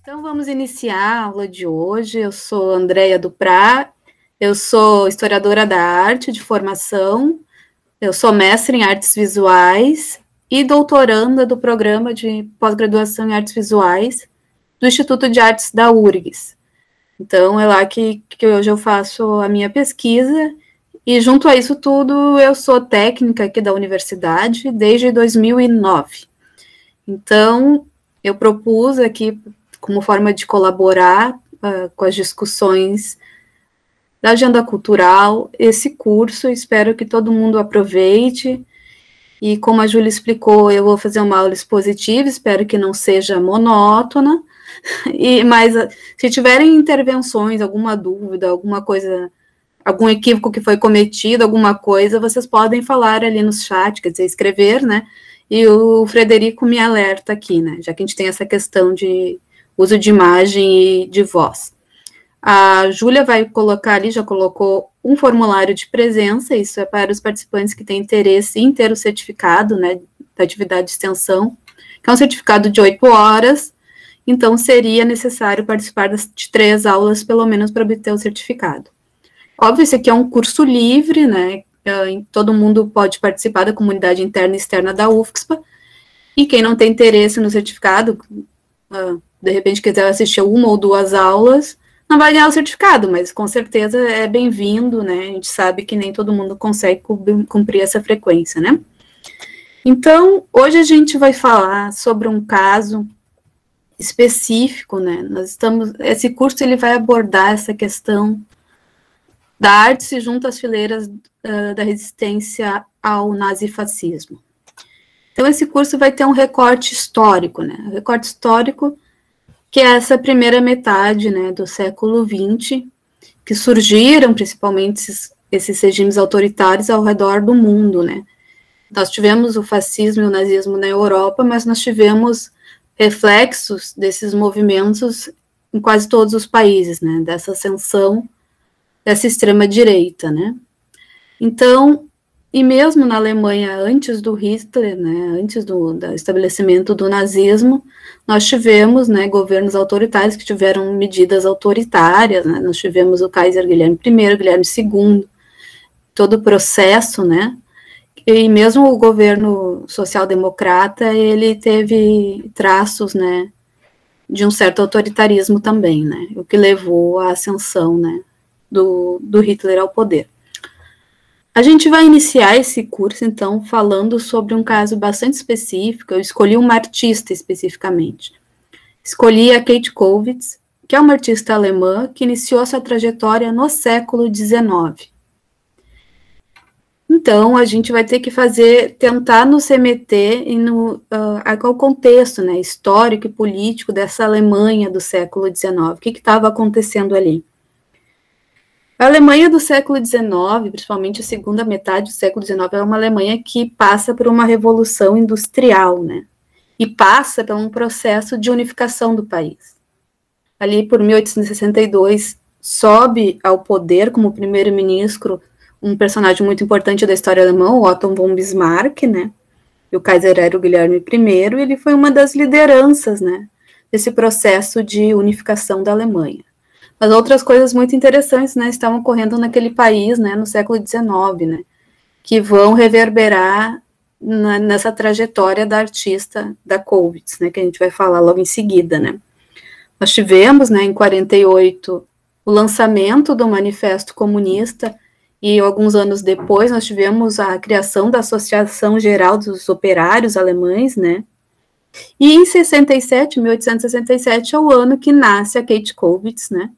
Então, vamos iniciar a aula de hoje. Eu sou Andréia Duprá, eu sou historiadora da arte de formação, eu sou mestre em artes visuais e doutoranda do programa de pós-graduação em artes visuais do Instituto de Artes da URGS. Então, é lá que hoje eu faço a minha pesquisa e, junto a isso tudo, eu sou técnica aqui da universidade desde 2009. Então, eu propus aqui, como forma de colaborar com as discussões da agenda cultural, esse curso. Espero que todo mundo aproveite. E como a Júlia explicou, eu vou fazer uma aula expositiva, espero que não seja monótona. Mas se tiverem intervenções, alguma dúvida, alguma coisa, algum equívoco que foi cometido, alguma coisa, vocês podem falar ali no chat, quer dizer, escrever, né? E o Frederico me alerta aqui, né? Já que a gente tem essa questão de uso de imagem e de voz. A Júlia vai colocar ali, já colocou um formulário de presença, isso é para os participantes que têm interesse em ter o certificado, né, da atividade de extensão, que é um certificado de 8 horas, então seria necessário participar de 3 aulas, pelo menos, para obter o certificado. Óbvio, esse aqui é um curso livre, né, todo mundo pode participar da comunidade interna e externa da UFSPA, e quem não tem interesse no certificado, de repente quiser assistir 1 ou 2 aulas, não vai ganhar o certificado, mas com certeza é bem-vindo, né, a gente sabe que nem todo mundo consegue cumprir essa frequência, né. Então, hoje a gente vai falar sobre um caso específico, né, esse curso ele vai abordar essa questão da arte se junta às fileiras da resistência ao nazifascismo. Então, esse curso vai ter um recorte histórico, né, um recorte histórico que é essa primeira metade, né, do século XX, que surgiram principalmente esses regimes autoritários ao redor do mundo, né. Nós tivemos o fascismo e o nazismo na Europa, mas nós tivemos reflexos desses movimentos em quase todos os países, né, dessa ascensão dessa extrema-direita, né. Então, e mesmo na Alemanha, antes do Hitler, né, antes do estabelecimento do nazismo, nós tivemos, né, governos autoritários que tiveram medidas autoritárias, né, nós tivemos o Kaiser Guilherme I, Guilherme II, todo o processo, né, e mesmo o governo social-democrata, ele teve traços, né, de um certo autoritarismo também, né, o que levou à ascensão, né, do Hitler ao poder. A gente vai iniciar esse curso, então, falando sobre um caso bastante específico. Eu escolhi uma artista especificamente. Escolhi a Kate Kollwitz, que é uma artista alemã que iniciou sua trajetória no século XIX. Então, a gente vai ter que tentar nos remeter ao contexto, né, histórico e político dessa Alemanha do século XIX. O que estava acontecendo ali? A Alemanha do século XIX, principalmente a segunda metade do século XIX, é uma Alemanha que passa por uma revolução industrial, né? E passa por um processo de unificação do país. Ali, por 1862, sobe ao poder como primeiro-ministro um personagem muito importante da história alemã, o Otto von Bismarck, né? E o Kaiser era o Guilherme I, e ele foi uma das lideranças, né, desse processo de unificação da Alemanha. Mas outras coisas muito interessantes, né, estavam ocorrendo naquele país, né, no século XIX, né, que vão reverberar nessa trajetória da artista da Kollwitz, né, que a gente vai falar logo em seguida, né. Nós tivemos, né, em 48, o lançamento do Manifesto Comunista, e alguns anos depois nós tivemos a criação da Associação Geral dos Operários Alemães, né, e em 1867, é o ano que nasce a Kate Kollwitz, né,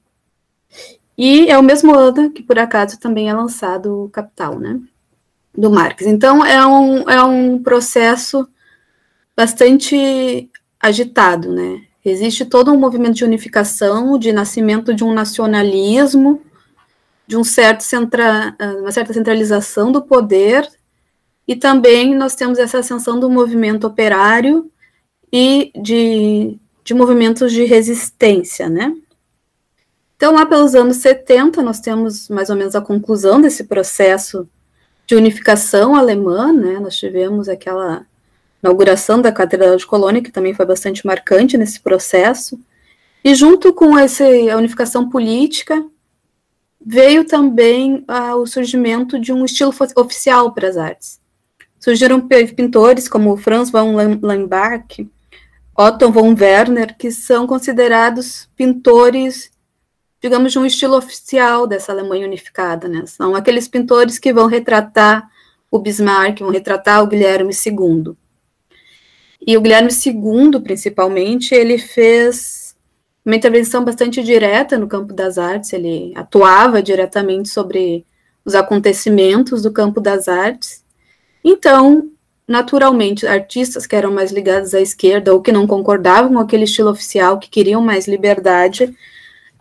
e é o mesmo ano que, por acaso, também é lançado o Capital, né, do Marx. Então, é um processo bastante agitado, né. Existe todo um movimento de unificação, de nascimento de um nacionalismo, de uma certa centralização do poder, e também nós temos essa ascensão do movimento operário e de movimentos de resistência, né. Então, lá pelos anos 70, nós temos mais ou menos a conclusão desse processo de unificação alemã, né, nós tivemos aquela inauguração da Catedral de Colônia, que também foi bastante marcante nesse processo, E junto com a unificação política, veio também o surgimento de um estilo oficial para as artes. Surgiram pintores como Franz von Lambach, Otto von Werner, que são considerados pintores, digamos, de um estilo oficial dessa Alemanha unificada, né? São aqueles pintores que vão retratar o Bismarck, vão retratar o Guilherme II. E o Guilherme II, principalmente, ele fez uma intervenção bastante direta no campo das artes, ele atuava diretamente sobre os acontecimentos do campo das artes. Então, naturalmente, artistas que eram mais ligados à esquerda ou que não concordavam com aquele estilo oficial, que queriam mais liberdade,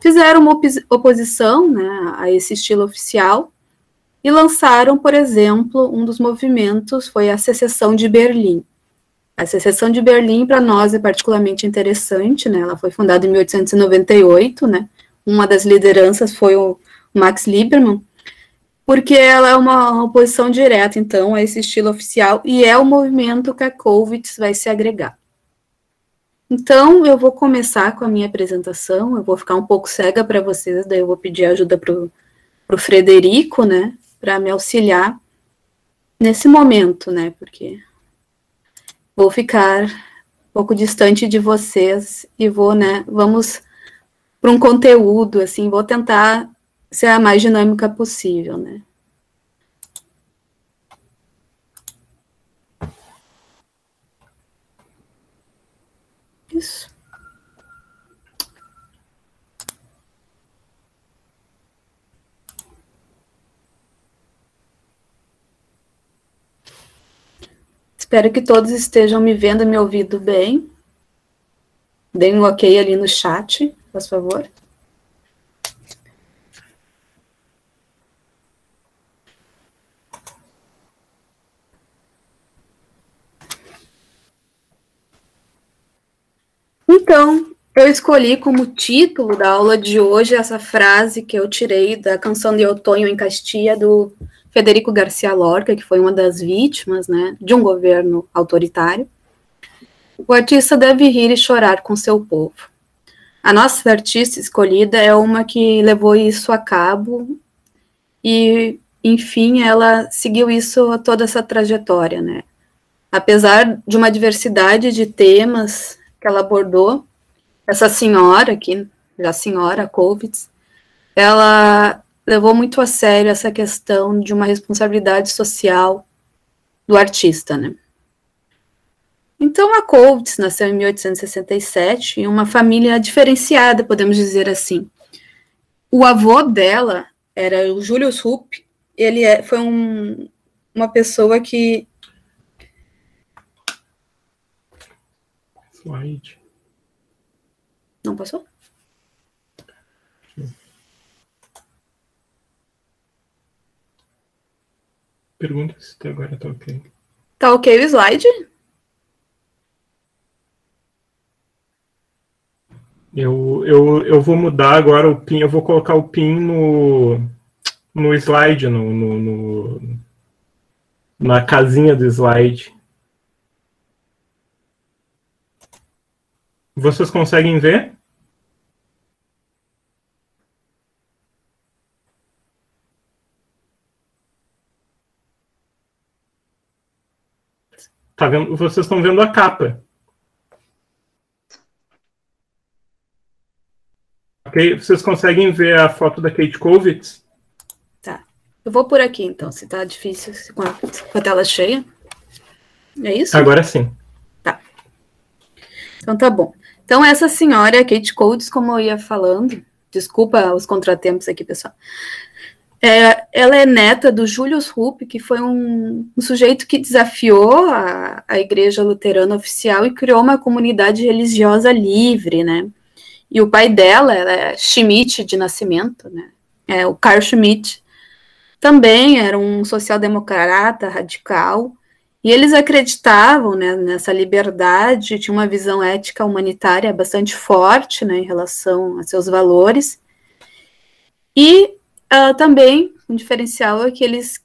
fizeram uma oposição, né, a esse estilo oficial e lançaram, por exemplo, um dos movimentos foi a Secessão de Berlim. A Secessão de Berlim, para nós, é particularmente interessante, né? Ela foi fundada em 1898, né? Uma das lideranças foi o Max Liebermann, porque ela é uma oposição direta, então, a esse estilo oficial, e é o movimento que a Kollwitz vai se agregar. Então, eu vou começar com a minha apresentação, eu vou ficar um pouco cega para vocês, daí eu vou pedir ajuda para o Frederico, né, para me auxiliar nesse momento, né, porque vou ficar um pouco distante de vocês e vou, né, vamos para um conteúdo, assim, vou tentar ser a mais dinâmica possível, né. Isso. Espero que todos estejam me vendo e me ouvindo bem. Deem um ok ali no chat, por favor. Então, eu escolhi como título da aula de hoje essa frase que eu tirei da Canção de Outono em Castilha, do Federico Garcia Lorca, que foi uma das vítimas, né, de um governo autoritário. O artista deve rir e chorar com seu povo. A nossa artista escolhida é uma que levou isso a cabo e, enfim, ela seguiu isso, toda essa trajetória, né. Apesar de uma diversidade de temas que ela abordou, essa senhora aqui, a senhora Kollwitz, ela levou muito a sério essa questão de uma responsabilidade social do artista, né? Então, a Kollwitz nasceu em 1867 em uma família diferenciada, podemos dizer assim. O avô dela era o Julius Rupp, ele foi uma pessoa que... Slide. Não passou? Pergunta se até agora tá ok. Tá ok o slide? Eu vou mudar agora o pin, eu vou colocar o pin no slide, na casinha do slide. Vocês conseguem ver? Tá vendo? Vocês estão vendo a capa. Ok? Vocês conseguem ver a foto da Kate Kollwitz? Tá. Eu vou por aqui, então, se tá difícil com a tela cheia. É isso? Agora sim. Tá. Então tá bom. Então essa senhora, Kate Kollwitz, como eu ia falando, desculpa os contratempos aqui, pessoal. Ela é neta do Julius Rupp, que foi um sujeito que desafiou a Igreja Luterana Oficial e criou uma comunidade religiosa livre, né? E o pai dela, ela é Schmidt de nascimento, né? O Carl Schmitt, também era um social-democrata radical, e eles acreditavam, né, nessa liberdade, tinha uma visão ética humanitária bastante forte, né, em relação a seus valores, e também um diferencial é que eles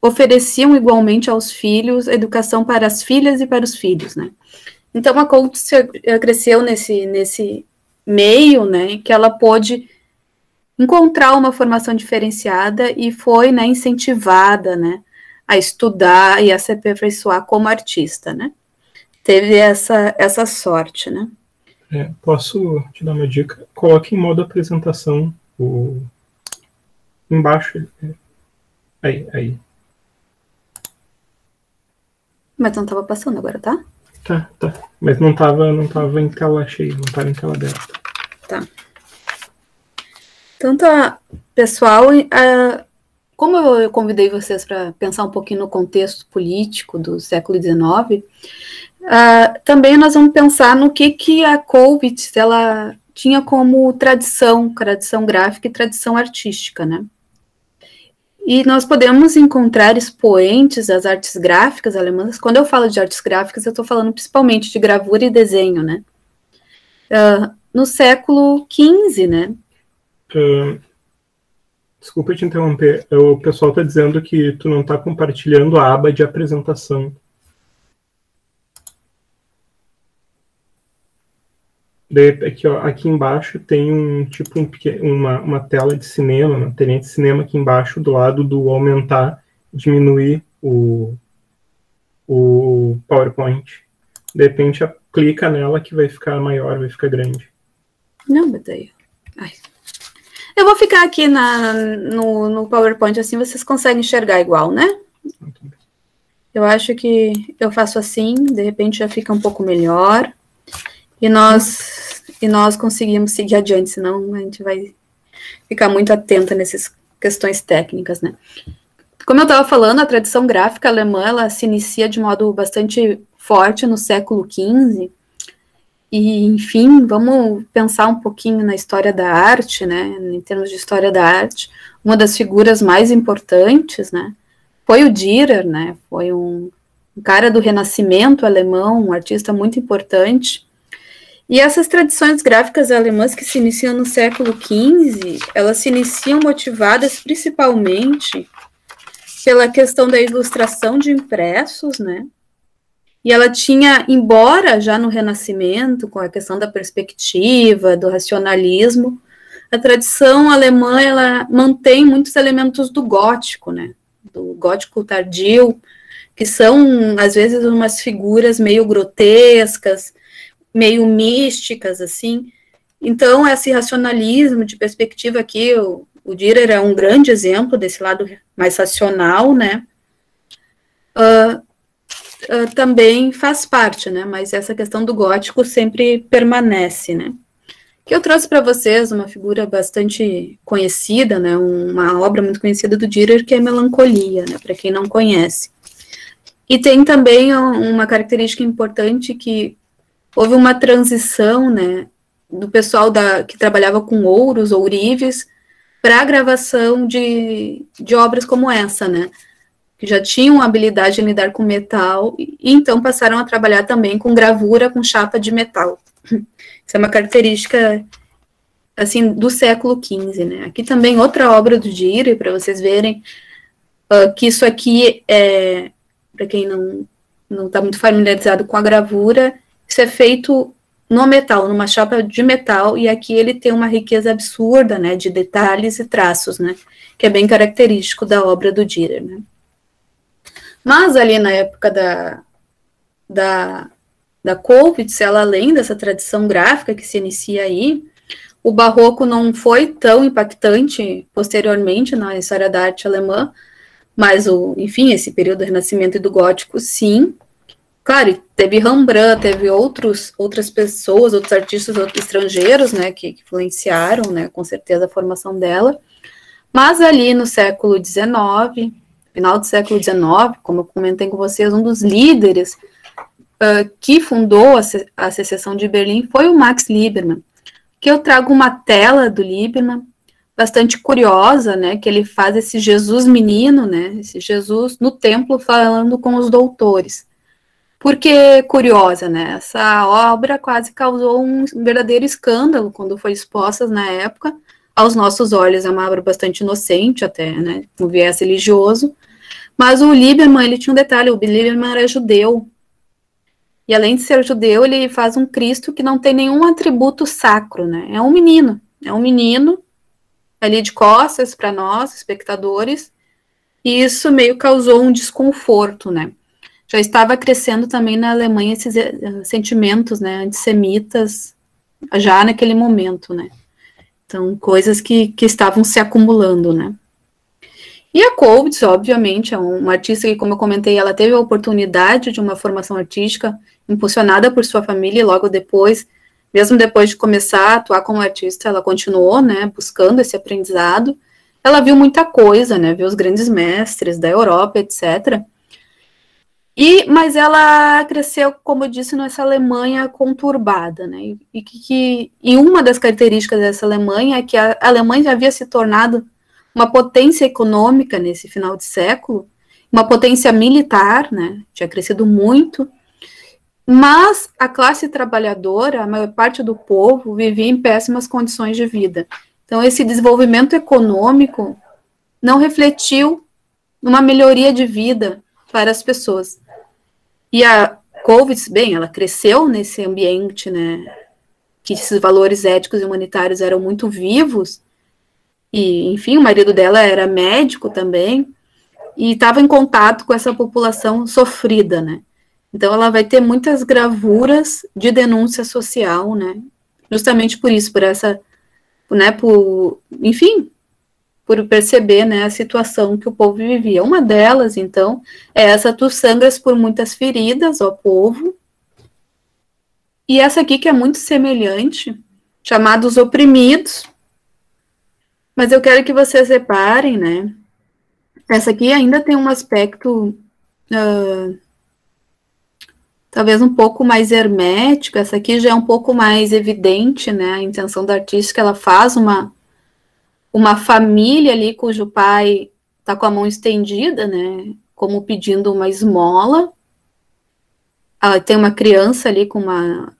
ofereciam igualmente aos filhos educação para as filhas e para os filhos, né. Então, a Coates cresceu nesse meio, né, que ela pôde encontrar uma formação diferenciada e foi, né, incentivada, né, a estudar e a se aperfeiçoar como artista, né. Teve essa sorte, né. Posso te dar uma dica? Coloque em modo apresentação embaixo. Aí. Mas não estava passando agora, tá? Tá. Mas não tava em tela cheia, não estava em tela aberta. Tá. Então tá, pessoal, como eu convidei vocês para pensar um pouquinho no contexto político do século XIX, também nós vamos pensar no que a Coates, ela tinha como tradição gráfica e tradição artística, né? E nós podemos encontrar expoentes das artes gráficas alemãs. Quando eu falo de artes gráficas, eu estou falando principalmente de gravura e desenho, né? No século XV, né? Desculpa te interromper. O pessoal está dizendo que tu não está compartilhando a aba de apresentação. Aqui embaixo tem uma tela de cinema, uma telinha de cinema aqui embaixo, do lado do aumentar, diminuir o PowerPoint. De repente, clica nela que vai ficar maior, vai ficar grande. Não, mas daí... Eu vou ficar aqui no PowerPoint, assim vocês conseguem enxergar igual, né? Eu acho que eu faço assim, de repente já fica um pouco melhor. E nós conseguimos seguir adiante, senão a gente vai ficar muito atenta nessas questões técnicas, né? Como eu estava falando, a tradição gráfica alemã, ela se inicia de modo bastante forte no século XV, e, enfim, vamos pensar um pouquinho na história da arte, né? Em termos de história da arte, uma das figuras mais importantes, né? Foi o Dürer, né? Foi um cara do Renascimento alemão, um artista muito importante. E essas tradições gráficas alemãs que se iniciam no século XV, elas se iniciam motivadas principalmente pela questão da ilustração de impressos, né? E ela tinha, embora já no Renascimento, com a questão da perspectiva, do racionalismo, a tradição alemã, ela mantém muitos elementos do gótico, né? Do gótico tardio, que são, às vezes, umas figuras meio grotescas, meio místicas, assim. Então, esse racionalismo de perspectiva aqui, o Dürer é um grande exemplo desse lado mais racional, né? Também faz parte, né? Mas essa questão do gótico sempre permanece, né? Que eu trouxe para vocês uma figura bastante conhecida, né? Uma obra muito conhecida do Dürer, que é Melancolia, né? Para quem não conhece. E tem também uma característica importante que houve uma transição, né, do pessoal que trabalhava com ouros, ourives, para a gravação de obras como essa, né, que já tinham habilidade em lidar com metal, e então passaram a trabalhar também com gravura com chapa de metal. Isso é uma característica, assim, do século XV, né. Aqui também outra obra do Dürer, para vocês verem que isso aqui é, para quem não está muito familiarizado com a gravura, isso é feito no metal, numa chapa de metal, e aqui ele tem uma riqueza absurda, né, de detalhes e traços, né, que é bem característico da obra do Dürer, né. Mas ali na época da Coates, ela, além dessa tradição gráfica que se inicia aí, o barroco não foi tão impactante posteriormente na história da arte alemã, mas, enfim, esse período do Renascimento e do Gótico, sim. Claro, teve Rembrandt, teve outras pessoas, outros artistas estrangeiros, né, que influenciaram, né, com certeza a formação dela, mas ali no século XIX, final do século XIX, como eu comentei com vocês, um dos líderes que fundou a Secessão de Berlim foi o Max Liebermann, que eu trago uma tela do Liebermann, bastante curiosa, né, que ele faz esse Jesus menino, né, esse Jesus no templo falando com os doutores. Por que curiosa, né? Essa obra quase causou um verdadeiro escândalo quando foi exposta na época. Aos nossos olhos é uma obra bastante inocente até, né? Com viés religioso. Mas o Liebermann, ele tinha um detalhe, o Liebermann era judeu. E além de ser judeu, ele faz um Cristo que não tem nenhum atributo sacro, né? É um menino ali de costas para nós, espectadores, e isso meio causou um desconforto, né? Já estava crescendo também na Alemanha esses sentimentos, né, antissemitas, já naquele momento, né? Então, coisas que estavam se acumulando, né? E a Coates, obviamente, é uma artista que, como eu comentei, ela teve a oportunidade de uma formação artística impulsionada por sua família e logo depois, mesmo depois de começar a atuar como artista, ela continuou, né, buscando esse aprendizado. Ela viu muita coisa, né, viu os grandes mestres da Europa, etc. Mas ela cresceu, como eu disse, nessa Alemanha conturbada, né, e uma das características dessa Alemanha é que a Alemanha já havia se tornado uma potência econômica nesse final de século, uma potência militar, né, tinha crescido muito, mas a classe trabalhadora, a maior parte do povo, vivia em péssimas condições de vida. Então, esse desenvolvimento econômico não refletiu numa melhoria de vida para as pessoas. E a Coates, bem, ela cresceu nesse ambiente, né, que esses valores éticos e humanitários eram muito vivos, e, enfim, o marido dela era médico também, e estava em contato com essa população sofrida, né? Então, ela vai ter muitas gravuras de denúncia social, né? Justamente por isso, por essa, né, enfim, por perceber, né, a situação que o povo vivia. Uma delas, então, é essa: tu sangras por muitas feridas, ó povo. E essa aqui que é muito semelhante, chamada Os Oprimidos. Mas eu quero que vocês reparem, né? Essa aqui ainda tem um aspecto talvez um pouco mais hermético. Essa aqui já é um pouco mais evidente, né? A intenção da artista, que ela faz uma família ali cujo pai está com a mão estendida, né? Como pedindo uma esmola. Tem uma criança ali com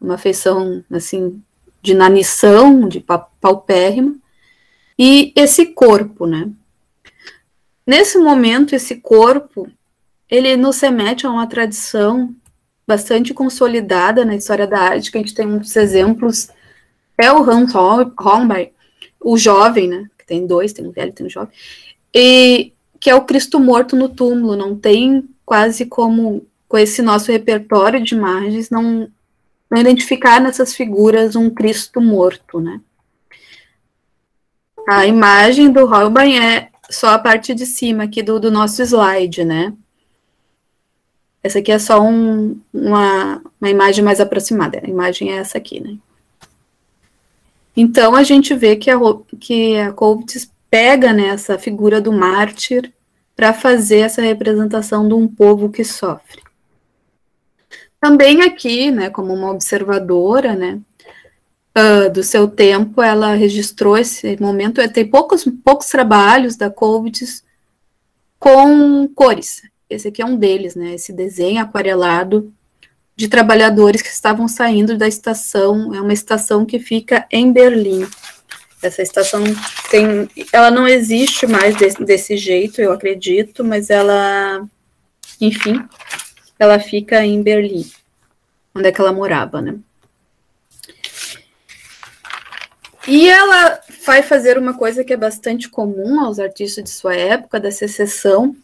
uma feição, assim, de inanição, de paupérrima. E esse corpo, né? Nesse momento, esse corpo, ele nos remete a uma tradição bastante consolidada na história da arte, que a gente tem muitos exemplos. É o Hans Holbein, o jovem, né? Que tem dois, tem um velho e tem um jovem. E que é o Cristo morto no túmulo. Não tem quase como, com esse nosso repertório de imagens, não identificar nessas figuras um Cristo morto, né? A imagem do Holbein é só a parte de cima aqui do nosso slide, né? Essa aqui é só uma imagem mais aproximada. A imagem é essa aqui, né? Então, a gente vê que a Coates pega, né, essa figura do mártir para fazer essa representação de um povo que sofre. Também aqui, né, como uma observadora, né, do seu tempo, ela registrou esse momento. Tem poucos trabalhos da Coates com cores. Esse aqui é um deles, né? Esse desenho aquarelado de trabalhadores que estavam saindo da estação. É uma estação que fica em Berlim. Essa estação ela não existe mais desse jeito, eu acredito, mas ela, enfim, ela fica em Berlim, onde é que ela morava, né? E ela vai fazer uma coisa que é bastante comum aos artistas de sua época, da secessão,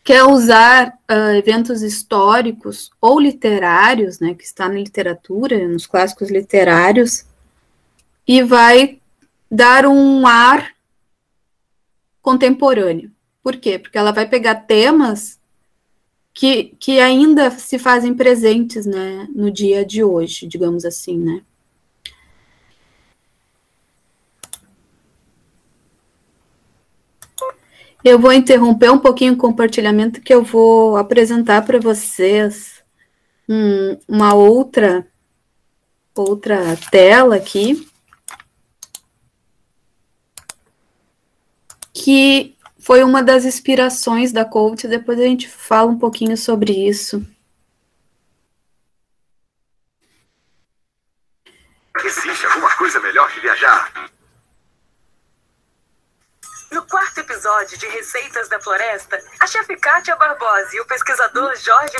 que é usar eventos históricos ou literários, né, que está na literatura, nos clássicos literários, e vai dar um ar contemporâneo. Por quê? Porque ela vai pegar temas que ainda se fazem presentes, né, no dia de hoje, digamos assim, né. Eu vou interromper um pouquinho o compartilhamento, que eu vou apresentar para vocês uma outra tela aqui, que foi uma das inspirações da Coates. Depois a gente fala um pouquinho sobre isso. Existe alguma coisa melhor que viajar? No quarto episódio de Receitas da Floresta, a chefe Kátia Barbosa e o pesquisador Jorge...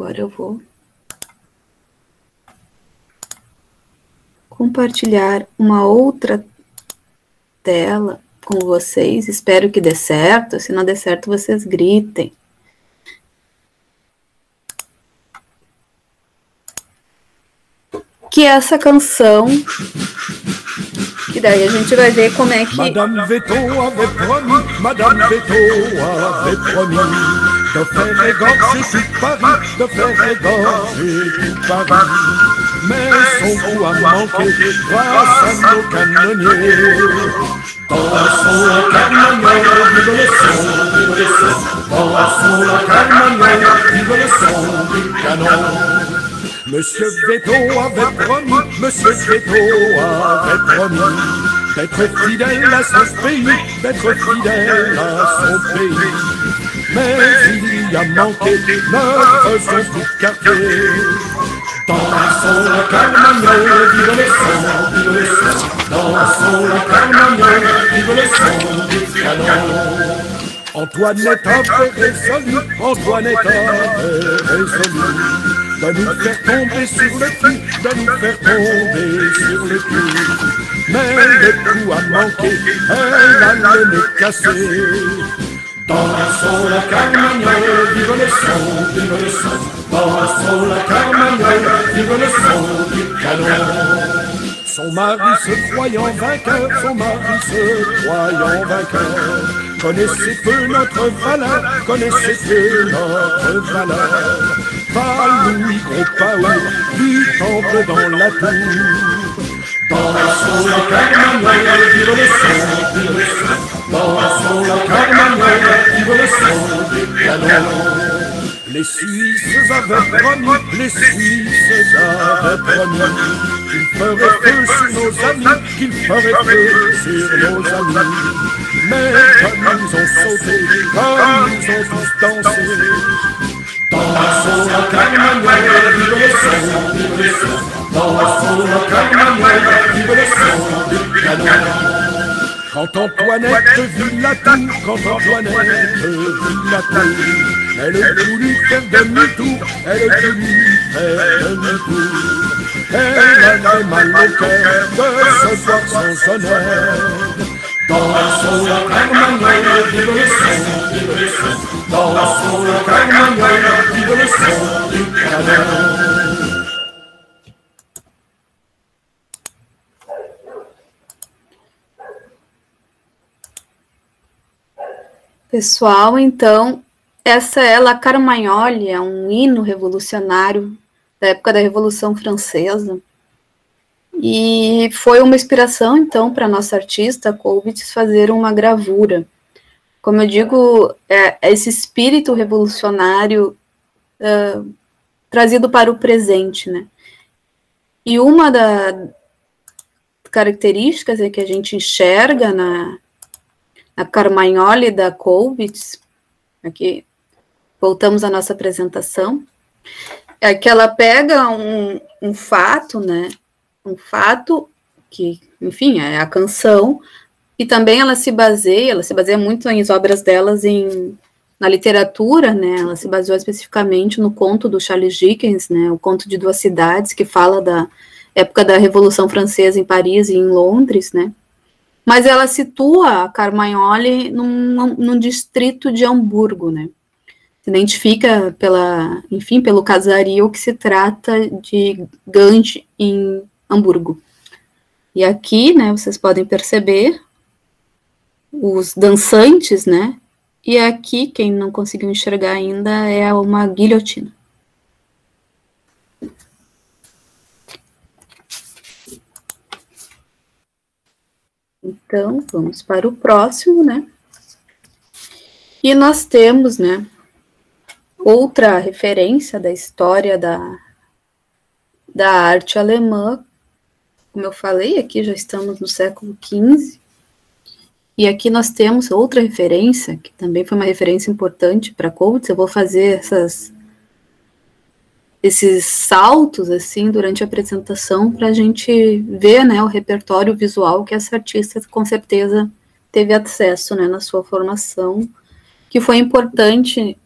agora eu vou compartilhar uma outra tela com vocês. Espero que dê certo. Se não der certo, vocês gritem. Que é essa canção, que daí a gente vai ver como é que... Madame Veto avait promis, Madame Veto avait promis de faire égorger tout Paris, de faire égorger tout Paris. Mais son goût a manqué grâce à nos canonniers. Dansons la carmagnole, vive le son, vive le son. Dansons la carmagnole, vive le son du canon. Monsieur Veto avait promis, Monsieur Veto avait promis d'être fidèle à son pays, d'être fidèle à son pays. Mais il y a manqué, ne faisons plus de quartier. Dansons la carmagnole, vive le son, vive le son. Dansons la carmagnole, vive le son du canon. Antoinette avait résolu, Antoinette avait résolu de nous faire tomber sur le cul, de nous faire tomber sur le cul. Mais le coup a manqué, elle a le nez cassé. Dansons la carmagnole, vive le son, vive le son. Dansons la carmagnole, vive le son du canon. Son mari se croyant vainqueur, son mari se croyant vainqueur, connaissez peu notre valeur, connaissez peu notre valeur. Pas Louis gros Paour, du temple dans la tour. Dansons la carmagnole, vive le son, vive le son. Dansons la carmagnole, vive le son du canon. Les Suisses avaient promis, les Suisses avaient promis qu'ils feraient feu sur nos amis, qu'ils feraient feu sur nos amis. Mais comme ils ont sauté, comme ils ont tous dansé, dansons la carmagnole, vive le son, vive le son. Dansons la carmagnole, vive le son du canon. Quand Antoinette vit la tour, quand Antoinette vit la tour, elle voulut faire demi-tour, elle voulut faire demi-tour. Elle avait mal au cœur de se voir sans honneur. Dansons la carmagnole, vive le son, vive le son. Dansons la carmagnole, vive le son du canon. Pessoal, então, essa é La Carmagnole, é um hino revolucionário da época da Revolução Francesa. E foi uma inspiração, então, para a nossa artista, Coubitz, fazer uma gravura. Como eu digo, esse espírito revolucionário trazido para o presente, né? E uma das características que a gente enxerga na Carmagnole da Coubitz, aqui voltamos à nossa apresentação, é que ela pega um fato, né? Um fato que, enfim, é a canção, e também ela se baseia muito em obras delas na literatura, né? Ela se baseou especificamente no conto do Charles Dickens, né? O Conto de Duas Cidades, que fala da época da Revolução Francesa em Paris e em Londres, né? Mas ela situa a Carmagnole num distrito de Hamburgo, né? Se identifica pelo casario que se trata de Gange, em Hamburgo. E aqui, né, vocês podem perceber os dançantes, né? E aqui, quem não conseguiu enxergar ainda, é uma guilhotina. Então, vamos para o próximo, né? E nós temos, né, outra referência da história da arte alemã. Como eu falei, aqui já estamos no século XV. E aqui nós temos outra referência, que também foi uma referência importante para Coubitz. Eu vou fazer esses saltos, assim, durante a apresentação, para a gente ver, né, o repertório visual que essa artista, com certeza, teve acesso, né, na sua formação, que foi importante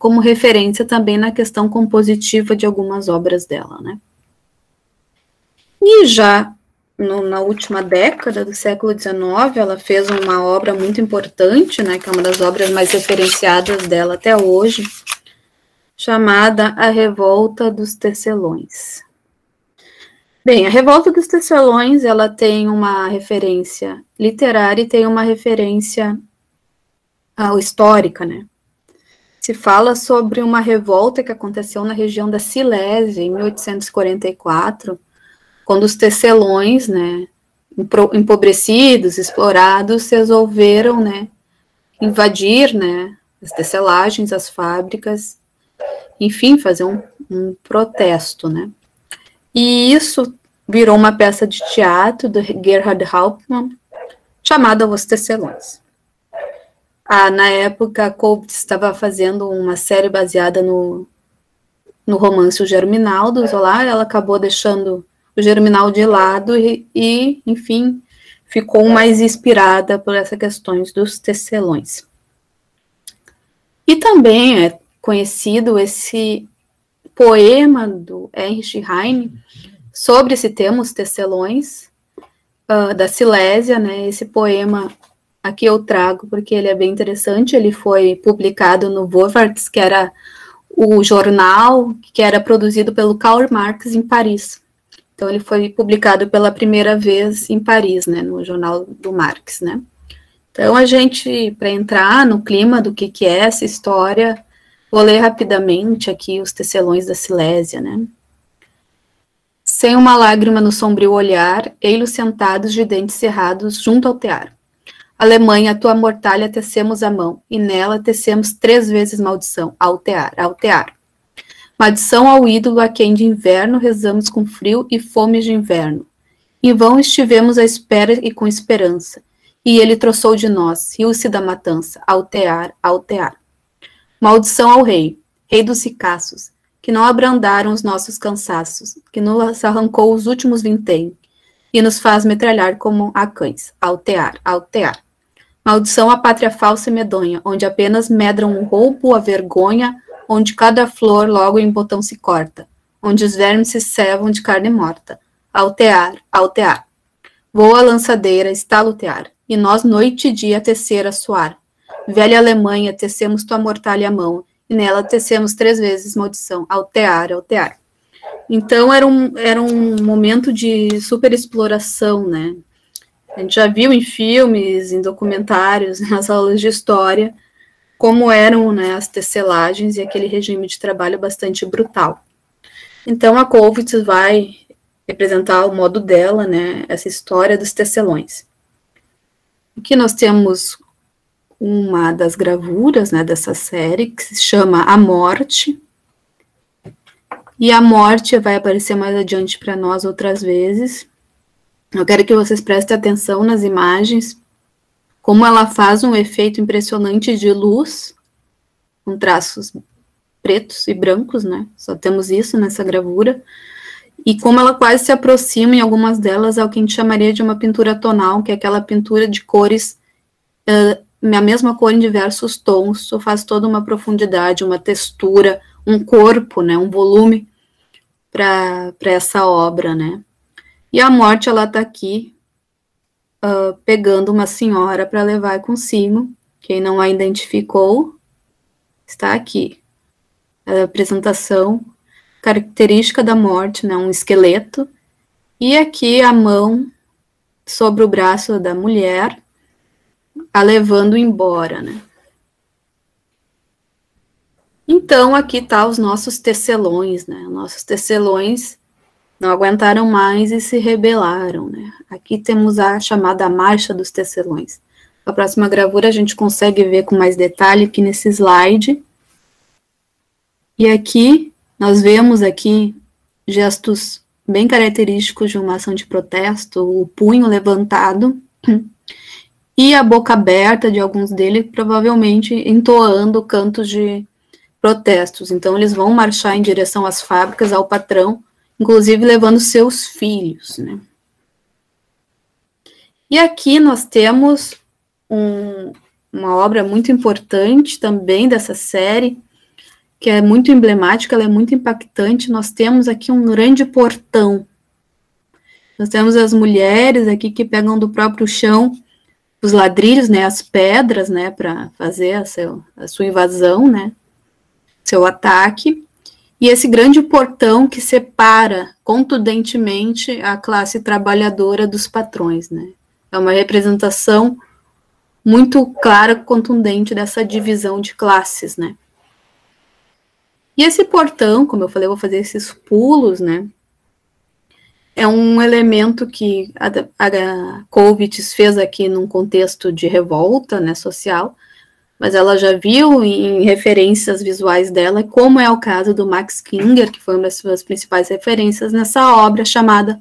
como referência também na questão compositiva de algumas obras dela, né? E já na última década do século XIX, ela fez uma obra muito importante, né, que é uma das obras mais referenciadas dela até hoje, chamada A Revolta dos Tecelões. Bem, a Revolta dos Tecelões, ela tem uma referência literária e tem uma referência histórica, né? Se fala sobre uma revolta que aconteceu na região da Silésia, em 1844, quando os tecelões, né, empobrecidos, explorados, resolveram, né, invadir, né, as tecelagens, as fábricas, enfim, fazer um protesto, né. E isso virou uma peça de teatro do Gerhard Hauptmann, chamada Os Tecelões. Na época, a Cobbett estava fazendo uma série baseada no romance O Germinal, do Zola. Ela acabou deixando o Germinal de lado e, enfim, ficou mais inspirada por essas questões dos tecelões. E também é conhecido esse poema do Heinrich Heine sobre esse tema, os tecelões, da Silésia, né? Esse poema aqui eu trago porque ele é bem interessante. Ele foi publicado no Vorwärts, que era o jornal que era produzido pelo Karl Marx em Paris. Então, ele foi publicado pela primeira vez em Paris, né, no jornal do Marx, né. Então, para entrar no clima do que é essa história, vou ler rapidamente aqui os tecelões da Silésia, né. Sem uma lágrima no sombrio olhar, ei-los sentados de dentes cerrados junto ao tear. Alemanha, tua mortalha tecemos a mão, e nela tecemos 3 vezes maldição, ao tear, ao tear. Maldição ao ídolo a quem de inverno rezamos com frio e fome de inverno. Em vão estivemos à espera e com esperança, e ele troçou de nós, riu-se da matança, ao tear, ao tear. Maldição ao rei, rei dos ricaços, que não abrandaram os nossos cansaços, que nos arrancou os últimos vintém, e nos faz metralhar como a cães, ao tear, ao tear. Maldição à pátria falsa e medonha, onde apenas medram o roubo, a vergonha, onde cada flor logo em botão se corta, onde os vermes se cevam de carne morta. Ao tear, ao tear. Voa a lançadeira, estala o tear, e nós noite e dia tecer a suar. Velha Alemanha, tecemos tua mortalha à mão, e nela tecemos 3 vezes maldição, ao tear, ao tear. Então, era um momento de superexploração, né? A gente já viu em filmes, em documentários, nas aulas de história, como eram, né, as tecelagens e aquele regime de trabalho bastante brutal. Então, a Cobbett vai representar o modo dela, né, essa história dos tecelões. Aqui nós temos uma das gravuras, né, dessa série, que se chama A Morte. E a morte vai aparecer mais adiante para nós outras vezes. Eu quero que vocês prestem atenção nas imagens, como ela faz um efeito impressionante de luz, com traços pretos e brancos, né? Só temos isso nessa gravura. E como ela quase se aproxima, em algumas delas, ao que a gente chamaria de uma pintura tonal, que é aquela pintura de cores, a mesma cor em diversos tons, só faz toda uma profundidade, uma textura, um corpo, né? Um volume para essa obra, né? E a morte, ela está aqui, pegando uma senhora para levar consigo. Quem não a identificou, está aqui. A apresentação característica da morte, né, um esqueleto. E aqui a mão sobre o braço da mulher, a levando embora, né. Então, aqui tá os nossos tecelões, né, nossos tecelões não aguentaram mais e se rebelaram, né. Aqui temos a chamada Marcha dos Tecelões. A próxima gravura a gente consegue ver com mais detalhe aqui nesse slide. E aqui, nós vemos aqui gestos bem característicos de uma ação de protesto, o punho levantado e a boca aberta de alguns deles, provavelmente entoando cantos de protestos. Então, eles vão marchar em direção às fábricas, ao patrão, inclusive levando seus filhos, né? E aqui nós temos uma obra muito importante também dessa série, que é muito emblemática, ela é muito impactante. Nós temos aqui um grande portão. Nós temos as mulheres aqui que pegam do próprio chão os ladrilhos, né, as pedras, né, para fazer a sua invasão, né, seu ataque. E esse grande portão que separa contundentemente a classe trabalhadora dos patrões, né. É uma representação muito clara, contundente dessa divisão de classes, né. E esse portão, como eu falei, eu vou fazer esses pulos, né, é um elemento que a Kollwitz fez aqui num contexto de revolta, né, social, mas ela já viu em referências visuais dela, como é o caso do Max Klinger, que foi uma das suas principais referências nessa obra chamada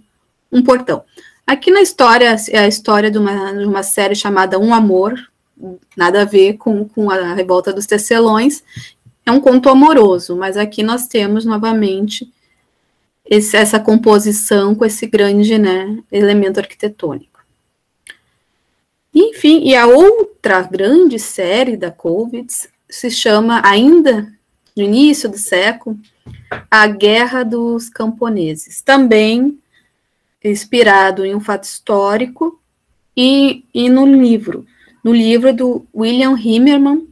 Um Portão. Aqui na história, é a história de uma série chamada Um Amor, nada a ver com a Revolta dos Tecelões, é um conto amoroso, mas aqui nós temos novamente essa composição com esse grande, né, elemento arquitetônico. Enfim, e a outra grande série da Kollwitz se chama, ainda no início do século, A Guerra dos Camponeses, também inspirado em um fato histórico e no livro do William Zimmermann,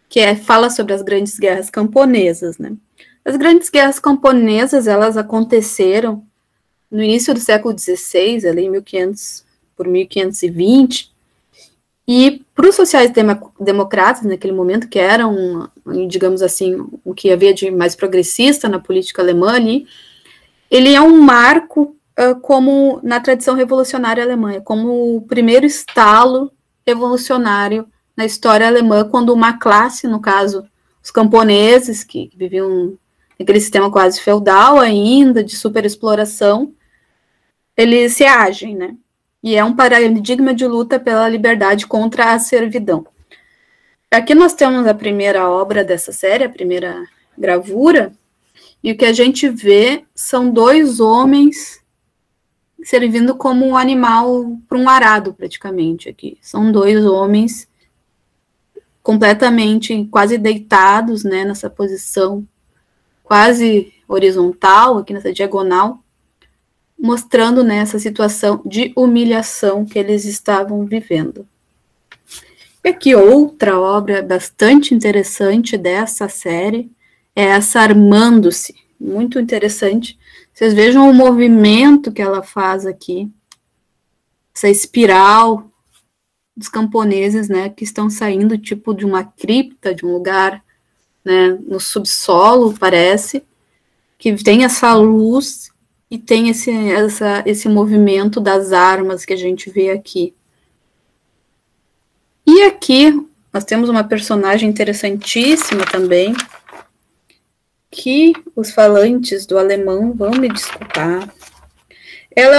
que fala sobre as grandes guerras camponesas, né? As grandes guerras camponesas, elas aconteceram no início do século XVI, ali em 1520, e para os sociais-democratas, naquele momento, que eram, digamos assim, o que havia de mais progressista na política alemã ali, ele é um marco como na tradição revolucionária alemã, como o primeiro estalo revolucionário na história alemã, quando uma classe, no caso, os camponeses, que viviam naquele sistema quase feudal ainda, de superexploração, eles se agem, né? E é um paradigma de luta pela liberdade contra a servidão. Aqui nós temos a primeira obra dessa série, a primeira gravura, e o que a gente vê são dois homens servindo como um animal para um arado, praticamente, aqui. São dois homens completamente, quase deitados, né, nessa posição quase horizontal, aqui nessa diagonal, mostrando, né, essa situação de humilhação que eles estavam vivendo. E aqui outra obra bastante interessante dessa série é essa Armando-se, muito interessante. Vocês vejam o movimento que ela faz aqui, essa espiral dos camponeses, né, que estão saindo tipo de uma cripta, de um lugar, né, no subsolo, parece, que tem essa luz e tem esse movimento das armas que a gente vê aqui. E aqui nós temos uma personagem interessantíssima também, que os falantes do alemão vão me desculpar. Ela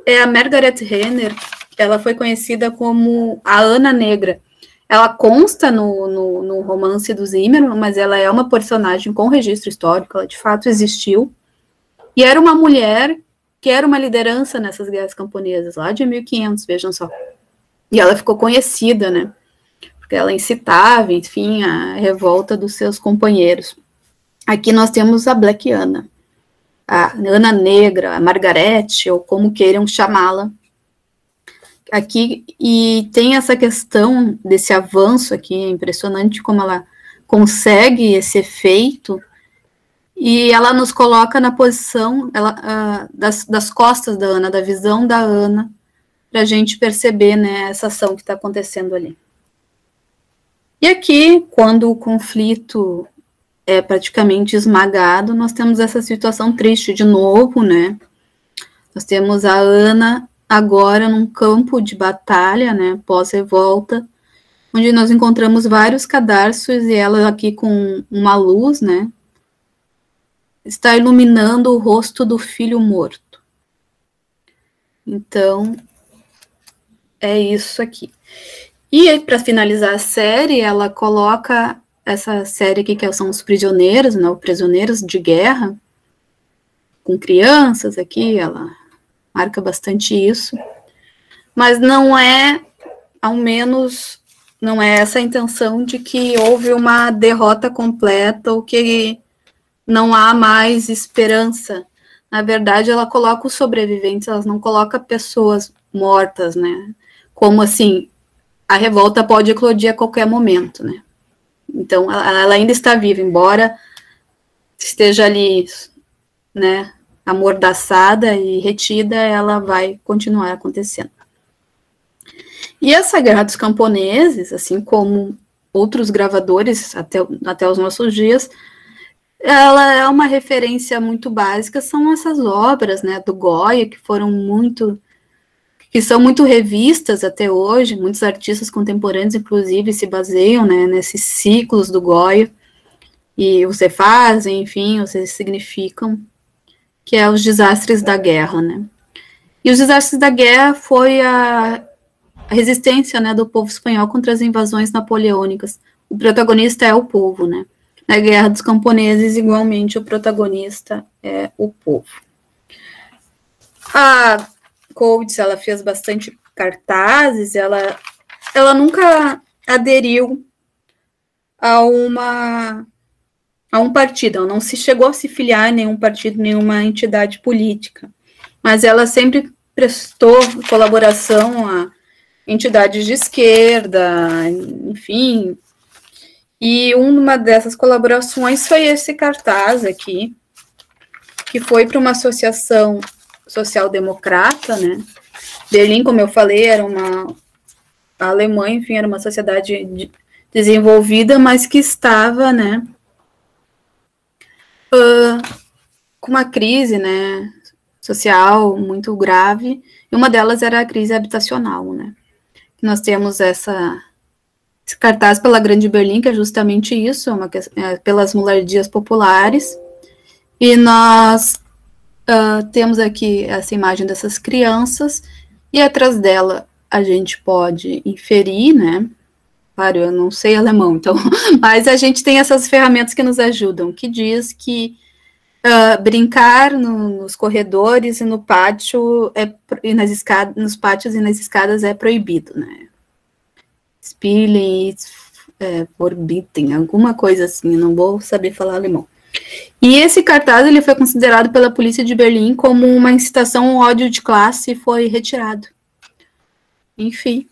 é a Margaret Renner, ela foi conhecida como a Ana Negra. Ela consta no romance do Zimmermann, mas ela é uma personagem com registro histórico, ela de fato existiu, e era uma mulher que era uma liderança nessas guerras camponesas, lá de 1500, vejam só. E ela ficou conhecida, né, porque ela incitava, enfim, a revolta dos seus companheiros. Aqui nós temos a Black Anna, a Ana Negra, a Margarete, ou como queiram chamá-la. Aqui, e tem essa questão desse avanço aqui, é impressionante como ela consegue esse efeito, e ela nos coloca na posição das costas da Ana, da visão da Ana, para a gente perceber, né, essa ação que está acontecendo ali. E aqui, quando o conflito é praticamente esmagado, nós temos essa situação triste de novo, né? Nós temos a Ana agora num campo de batalha, né, pós-revolta, onde nós encontramos vários cadarços e ela aqui com uma luz, né, está iluminando o rosto do filho morto. Então, é isso aqui. E para finalizar a série, ela coloca essa série aqui, que são os prisioneiros, né, os prisioneiros de guerra, com crianças aqui, ela marca bastante isso, mas não é, ao menos, não é essa a intenção de que houve uma derrota completa ou que não há mais esperança. Na verdade, ela coloca os sobreviventes, ela não coloca pessoas mortas, né? Como assim, a revolta pode eclodir a qualquer momento, né? Então, ela ainda está viva, embora esteja ali, né, amordaçada e retida, ela vai continuar acontecendo. E essa Guerra dos Camponeses, assim como outros gravadores até os nossos dias, ela é uma referência muito básica, são essas obras, né, do Goya, que são muito revistas até hoje, muitos artistas contemporâneos, inclusive, se baseiam, né, nesses ciclos do Goya, e os refazem, enfim, os ressignificam, que é os desastres da guerra, né. E os desastres da guerra foi a resistência, né, do povo espanhol contra as invasões napoleônicas. O protagonista é o povo, né. Na Guerra dos Camponeses, igualmente, o protagonista é o povo. A Coates, ela fez bastante cartazes, ela nunca aderiu a um partido, ela não se chegou a se filiar a nenhum partido, nenhuma entidade política, mas ela sempre prestou colaboração a entidades de esquerda, enfim, e uma dessas colaborações foi esse cartaz aqui, que foi para uma associação social-democrata, né? Berlim, como eu falei, a Alemanha, enfim, era uma sociedade desenvolvida, mas que estava, né, com uma crise, né, social muito grave, e uma delas era a crise habitacional, né? Nós temos esse cartaz pela Grande Berlim, que é justamente isso, pelas molardias populares, e nós temos aqui essa imagem dessas crianças, e atrás dela a gente pode inferir, né, claro, eu não sei alemão, então, mas a gente tem essas ferramentas que nos ajudam, que diz que brincar nos corredores e no pátio nos pátios e nas escadas é proibido, né? Spielen, verbieten, alguma coisa assim, não vou saber falar alemão. E esse cartaz ele foi considerado pela polícia de Berlim como uma incitação ao ódio de classe e foi retirado. Enfim,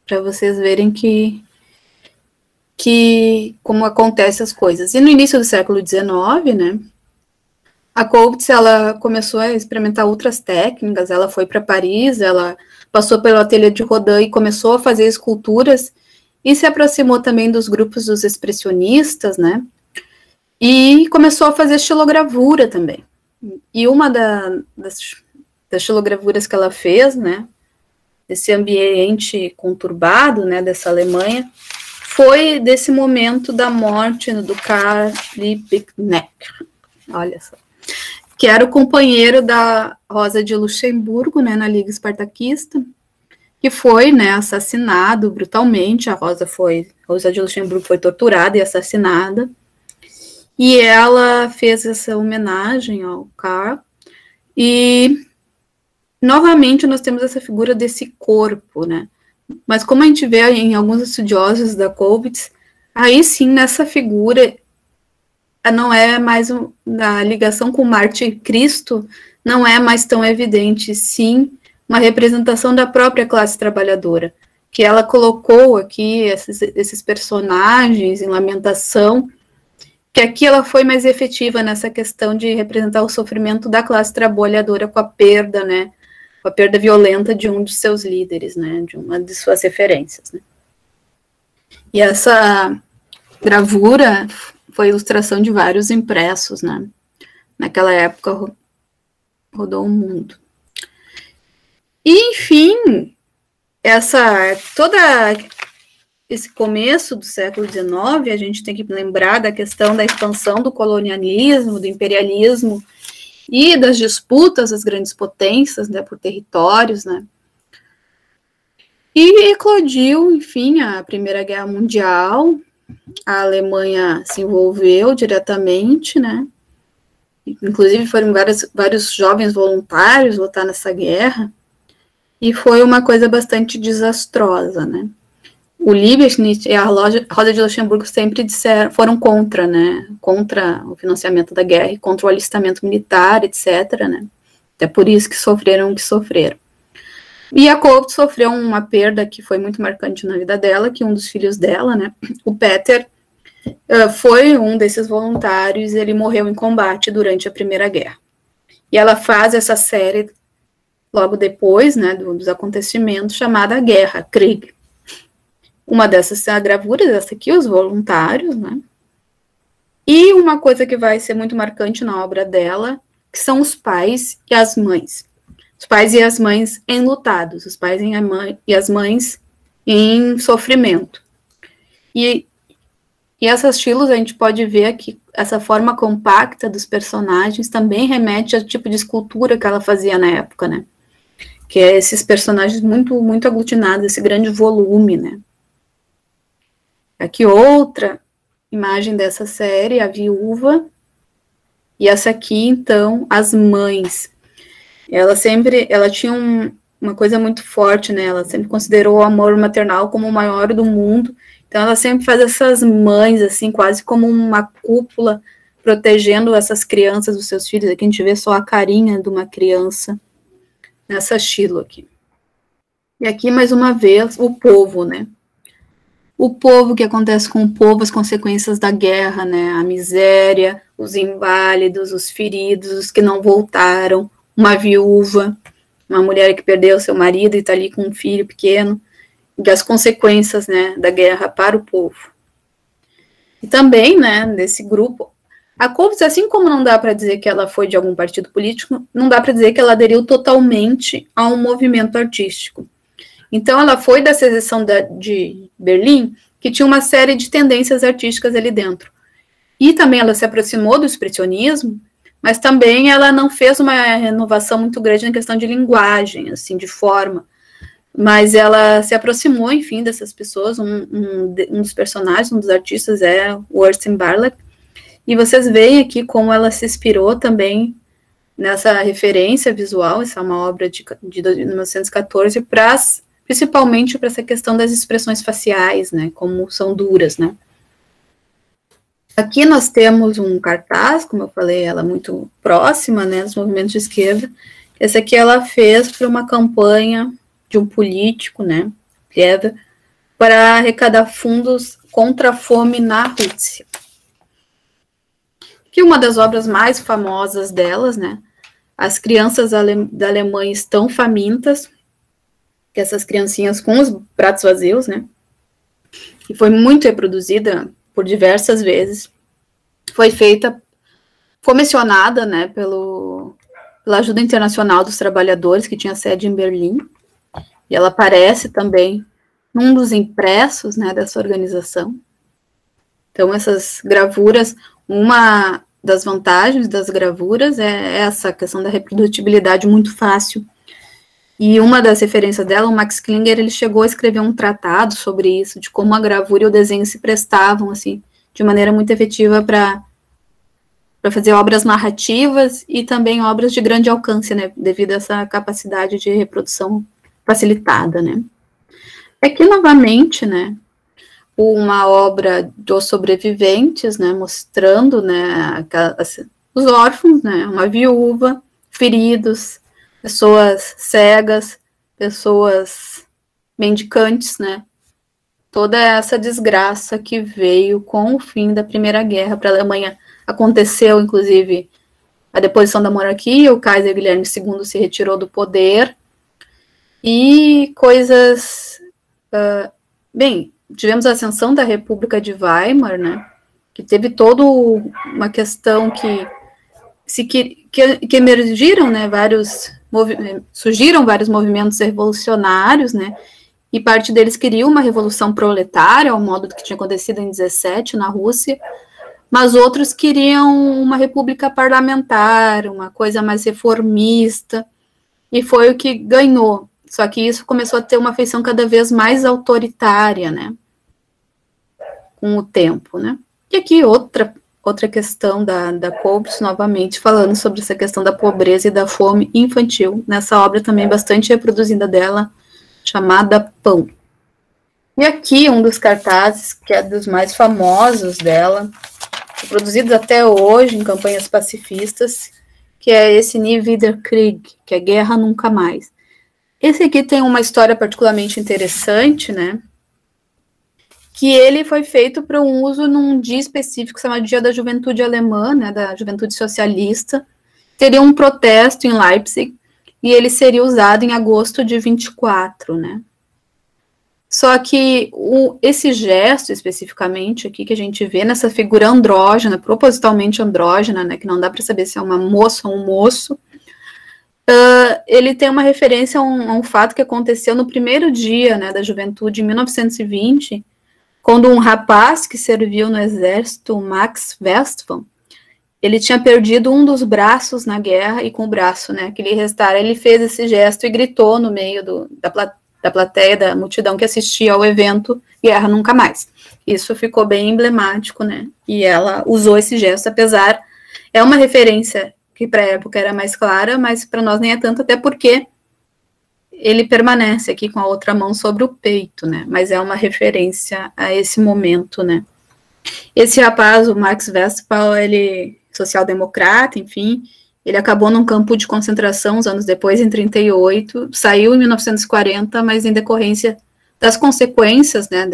para vocês verem que como acontecem as coisas. E no início do século XIX, né, a Coates, ela começou a experimentar outras técnicas, ela foi para Paris, ela passou pelo ateliê de Rodin e começou a fazer esculturas, e se aproximou também dos grupos dos expressionistas, né, e começou a fazer estilogravura também. E uma das estilogravuras que ela fez, né, desse ambiente conturbado, né, dessa Alemanha, foi desse momento da morte do Karl Liebknecht, olha só, que era o companheiro da Rosa de Luxemburgo, né, na Liga Espartaquista, que foi, né, assassinado brutalmente. A Rosa de Luxemburgo foi torturada e assassinada, e ela fez essa homenagem ao Karl, e novamente nós temos essa figura desse corpo, né, mas como a gente vê em alguns estudiosos da Coates, aí sim, nessa figura, não é mais a ligação com Marte e Cristo, não é mais tão evidente, sim, uma representação da própria classe trabalhadora, que ela colocou aqui esses personagens em Lamentação, que aqui ela foi mais efetiva nessa questão de representar o sofrimento da classe trabalhadora com a perda, né, com a perda violenta de um de seus líderes, né, de uma de suas referências, né. E essa gravura foi ilustração de vários impressos, né, naquela época rodou o mundo. E, enfim, todo esse começo do século XIX, a gente tem que lembrar da questão da expansão do colonialismo, do imperialismo, e das disputas das grandes potências, né, por territórios, né, e eclodiu, enfim, a Primeira Guerra Mundial, a Alemanha se envolveu diretamente, né, inclusive foram vários jovens voluntários lutar nessa guerra, e foi uma coisa bastante desastrosa, né, o Liebknecht e a Rosa de Luxemburgo sempre foram contra, né, contra o financiamento da guerra e contra o alistamento militar, etc., né, até por isso que sofreram o que sofreram. E a Kolb sofreu uma perda que foi muito marcante na vida dela, que um dos filhos dela, né, o Peter, foi um desses voluntários, ele morreu em combate durante a Primeira Guerra. E ela faz essa série logo depois, né, dos acontecimentos, chamada Guerra, Krieg. Uma dessas gravuras, essa aqui, os voluntários, né? E uma coisa que vai ser muito marcante na obra dela, que são os pais e as mães. Os pais e as mães enlutados, os pais e as mães em sofrimento. E essas estilos a gente pode ver que essa forma compacta dos personagens também remete ao tipo de escultura que ela fazia na época, né? Que é esses personagens muito, muito aglutinados, esse grande volume, né? Aqui outra imagem dessa série, a viúva, e essa aqui, então, as mães. Ela tinha uma coisa muito forte, né? Ela sempre considerou o amor maternal como o maior do mundo. Então, ela sempre faz essas mães, assim, quase como uma cúpula, protegendo essas crianças dos seus filhos. Aqui a gente vê só a carinha de uma criança nessa estilo aqui. E aqui, mais uma vez, o povo, né? O povo, o que acontece com o povo, as consequências da guerra, né? A miséria, os inválidos, os feridos, os que não voltaram, uma viúva, uma mulher que perdeu seu marido e está ali com um filho pequeno, e as consequências, né, da guerra para o povo. E também, né, desse grupo, a Kolb, assim como não dá para dizer que ela foi de algum partido político, não dá para dizer que ela aderiu totalmente a um movimento artístico. Então, ela foi da seção de Berlim, que tinha uma série de tendências artísticas ali dentro. E também ela se aproximou do expressionismo, mas também ela não fez uma renovação muito grande na questão de linguagem, assim, de forma. Mas ela se aproximou, enfim, dessas pessoas. Um dos personagens, um dos artistas é o Ursin Barlach. E vocês veem aqui como ela se inspirou também nessa referência visual. Essa é uma obra de 1914, principalmente para essa questão das expressões faciais, né, como são duras, né. Aqui nós temos um cartaz, como eu falei, ela é muito próxima, né, dos movimentos de esquerda. Esse aqui ela fez para uma campanha de um político, né, para arrecadar fundos contra a fome na Rússia. Que uma das obras mais famosas delas, né, as crianças da Alemanha estão famintas, que essas criancinhas com os pratos vazios, né, e foi muito reproduzida por diversas vezes, foi mencionada, né, pela Ajuda Internacional dos Trabalhadores, que tinha sede em Berlim, e ela aparece também num dos impressos, né, dessa organização. Então, essas gravuras, uma das vantagens das gravuras é essa questão da reprodutibilidade muito fácil. E uma das referências dela, o Max Klinger, ele chegou a escrever um tratado sobre isso, de como a gravura e o desenho se prestavam, assim, de maneira muito efetiva para fazer obras narrativas e também obras de grande alcance, né, devido a essa capacidade de reprodução facilitada, né. Aqui, novamente, né, uma obra dos sobreviventes, né, mostrando, né, os órfãos, né, uma viúva, feridos, pessoas cegas, pessoas mendicantes, né, toda essa desgraça que veio com o fim da Primeira Guerra para a Alemanha. Aconteceu, inclusive, a deposição da monarquia, o Kaiser Guilherme II se retirou do poder, e coisas, tivemos a ascensão da República de Weimar, né, que teve toda uma questão que emergiram, né, surgiram vários movimentos revolucionários, né, e parte deles queria uma revolução proletária, ao modo do que tinha acontecido em 17 na Rússia, mas outros queriam uma república parlamentar, uma coisa mais reformista, e foi o que ganhou. Só que isso começou a ter uma feição cada vez mais autoritária, né, com o tempo, né. E aqui outra questão da Kolb, novamente falando sobre essa questão da pobreza e da fome infantil, nessa obra também bastante reproduzida dela, chamada Pão. E aqui um dos cartazes, que é dos mais famosos dela, produzidos até hoje em campanhas pacifistas, que é esse Nie wieder Krieg, que é Guerra Nunca Mais. Esse aqui tem uma história particularmente interessante, né? Que ele foi feito para um uso num dia específico, chamado Dia da Juventude Alemã, né, da Juventude Socialista. Teria um protesto em Leipzig, e ele seria usado em agosto de 24, né? Só que esse gesto, especificamente, aqui, que a gente vê nessa figura andrógena, propositalmente andrógena, né, que não dá para saber se é uma moça ou um moço, ele tem uma referência a um fato que aconteceu no primeiro dia, né, da juventude, em 1920, quando um rapaz que serviu no exército, Max Westphal, ele tinha perdido um dos braços na guerra, e com o braço, né, que lhe restara, ele fez esse gesto e gritou no meio da plateia, da multidão que assistia ao evento Guerra Nunca Mais. Isso ficou bem emblemático, né, e ela usou esse gesto, apesar, é uma referência que para a época era mais clara, mas para nós nem é tanto, até porque ele permanece aqui com a outra mão sobre o peito, né, mas é uma referência a esse momento, né. Esse rapaz, o Max Westphal, ele social-democrata, enfim, ele acabou num campo de concentração uns anos depois, em 38, saiu em 1940, mas em decorrência das consequências, né,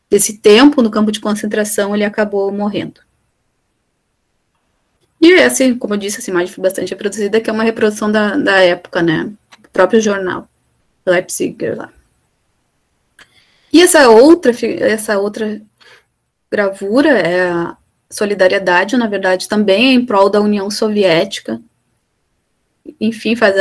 desse tempo no campo de concentração, ele acabou morrendo. E, assim, como eu disse, essa imagem foi bastante reproduzida, que é uma reprodução da época, né, do próprio jornal, Leipziger lá. E essa outra gravura é a Solidariedade, na verdade, também é em prol da União Soviética. Enfim, faz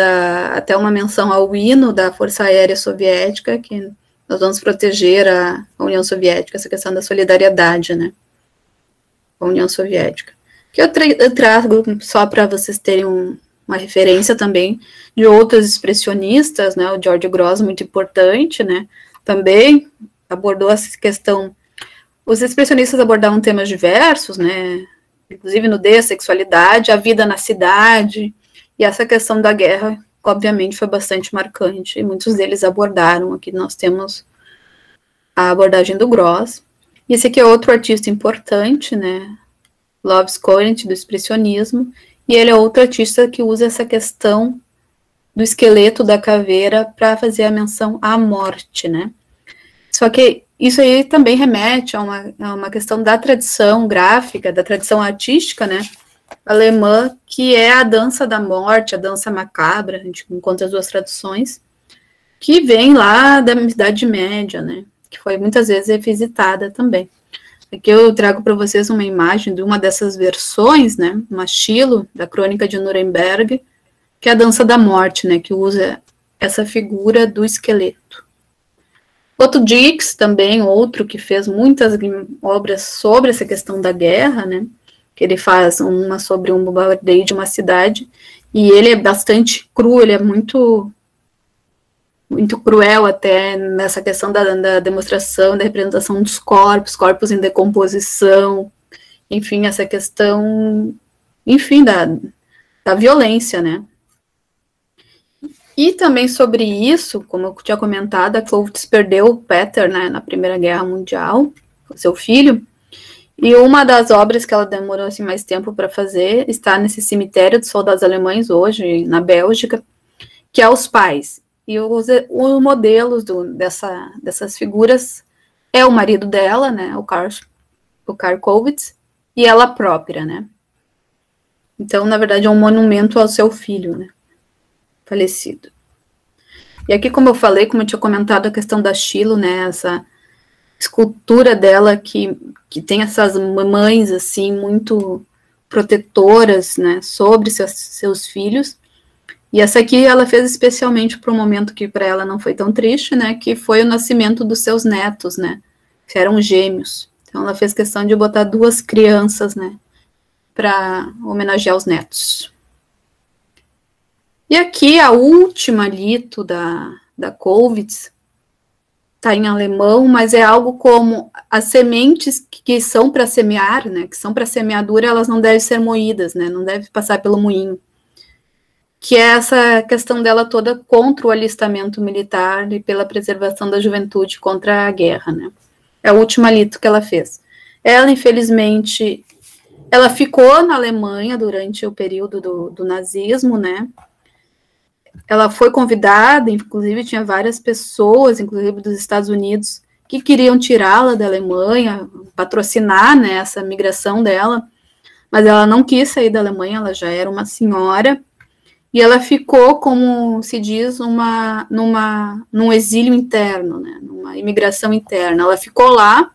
até uma menção ao hino da Força Aérea Soviética, que nós vamos proteger a União Soviética, essa questão da solidariedade, né? A União Soviética. Que eu trago só para vocês terem uma referência também de outros expressionistas, né? O George Grosz, muito importante, né? Também abordou essa questão. Os expressionistas abordavam temas diversos, né, inclusive nudez, sexualidade, a vida na cidade, e essa questão da guerra, obviamente, foi bastante marcante, e muitos deles abordaram. Aqui nós temos a abordagem do Grosz. E esse aqui é outro artista importante, né, Love Corinth, do expressionismo, e ele é outro artista que usa essa questão do esqueleto da caveira para fazer a menção à morte, né. Só que isso aí também remete a uma questão da tradição gráfica, da tradição artística, né, alemã, que é a dança da morte, a dança macabra, a gente encontra as duas traduções, que vem lá da Idade Média, né, que foi muitas vezes revisitada também. Aqui eu trago para vocês uma imagem de uma dessas versões, né, uma estilo da Crônica de Nuremberg, que é a dança da morte, né, que usa essa figura do esqueleto. Otto Dix, também outro que fez muitas obras sobre essa questão da guerra, né, que ele faz uma sobre um bombardeio de uma cidade, e ele é bastante cru, ele é muito cruel até nessa questão da demonstração, da representação dos corpos em decomposição, enfim, essa questão, enfim, da violência, né. E também sobre isso, como eu tinha comentado, a Coates perdeu o Peter, né, na Primeira Guerra Mundial, com seu filho, e uma das obras que ela demorou assim, mais tempo para fazer está nesse cemitério dos soldados alemães, hoje, na Bélgica, que é Os Pais. E os modelos dessas figuras é o marido dela, né, o Karl Kovetz, e ela própria, né. Então, na verdade, é um monumento ao seu filho, né, falecido. E aqui, como eu falei, como eu tinha comentado, a questão da Schilo, né, essa escultura dela que tem essas mães, assim, muito protetoras, né, sobre seus filhos. E essa aqui ela fez especialmente para um momento que para ela não foi tão triste, né, que foi o nascimento dos seus netos, né, que eram gêmeos. Então ela fez questão de botar duas crianças, né, para homenagear os netos. E aqui a última lito da Kovetz, está em alemão, mas é algo como as sementes que são para semear, né, que são para semeadura, elas não devem ser moídas, né, não devem passar pelo moinho. que é essa questão dela toda contra o alistamento militar e pela preservação da juventude contra a guerra, né? É o último alito que ela fez. Ela, infelizmente, ela ficou na Alemanha durante o período do nazismo, né? Ela foi convidada, inclusive tinha várias pessoas, inclusive dos Estados Unidos, que queriam tirá-la da Alemanha, patrocinar, né, essa migração dela, mas ela não quis sair da Alemanha, ela já era uma senhora, e ela ficou, como se diz, num exílio interno, né, numa imigração interna. Ela ficou lá,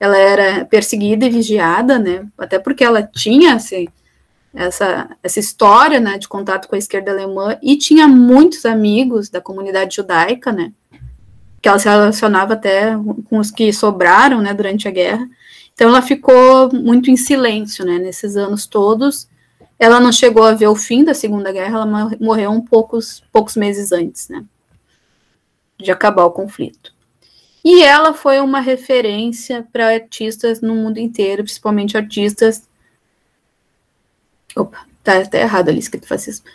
ela era perseguida e vigiada, né, até porque ela tinha essa história, né, de contato com a esquerda alemã, e tinha muitos amigos da comunidade judaica, né, que ela se relacionava até com os que sobraram, né, durante a guerra. Então ela ficou muito em silêncio, né, nesses anos todos. Ela não chegou a ver o fim da Segunda Guerra, ela morreu poucos meses antes, né, de acabar o conflito. E ela foi uma referência para artistas no mundo inteiro, principalmente artistas... Opa, tá até errado ali escrito fascismo.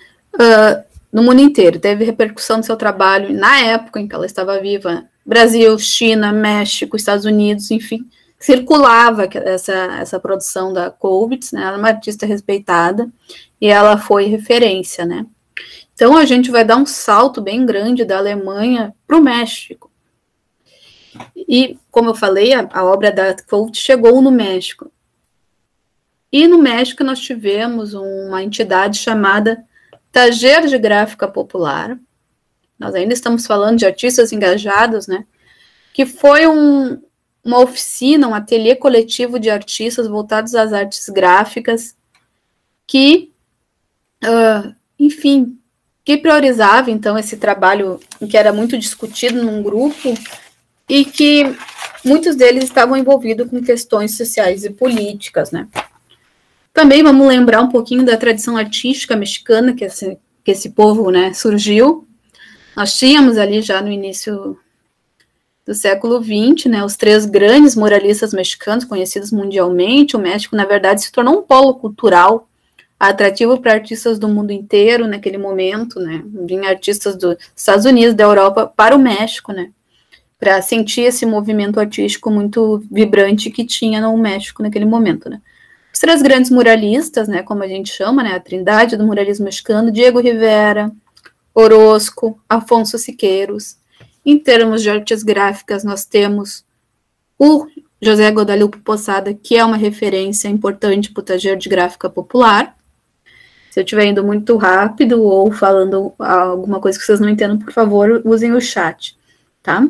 No mundo inteiro, teve repercussão do seu trabalho na época em que ela estava viva. Brasil, China, México, Estados Unidos, enfim, circulava essa produção da Koubitz, né? Ela é uma artista respeitada e ela foi referência, né? Então a gente vai dar um salto bem grande da Alemanha para o México. E, como eu falei, a obra da Koubitz chegou no México. E no México nós tivemos uma entidade chamada Taller de Gráfica Popular. Nós ainda estamos falando de artistas engajados, né? Que foi uma oficina, um ateliê coletivo de artistas voltados às artes gráficas que, enfim, que priorizava, então, esse trabalho que era muito discutido num grupo e que muitos deles estavam envolvidos com questões sociais e políticas, né? Também vamos lembrar um pouquinho da tradição artística mexicana que esse povo, né, surgiu. Nós tínhamos ali já no início do século XX, né, os 3 grandes muralistas mexicanos conhecidos mundialmente. O México, na verdade, se tornou um polo cultural atrativo para artistas do mundo inteiro naquele momento, né? Vinha artistas dos Estados Unidos, da Europa, para o México, né? Para sentir esse movimento artístico muito vibrante que tinha no México naquele momento, né? Os 3 grandes muralistas, né, como a gente chama, né, a trindade do muralismo mexicano, Diego Rivera, Orozco, Afonso Siqueiros. Em termos de artes gráficas, nós temos o José Guadalupe Posada, que é uma referência importante para o taller de gráfica popular. Se eu estiver indo muito rápido ou falando alguma coisa que vocês não entendam, por favor, usem o chat, tá?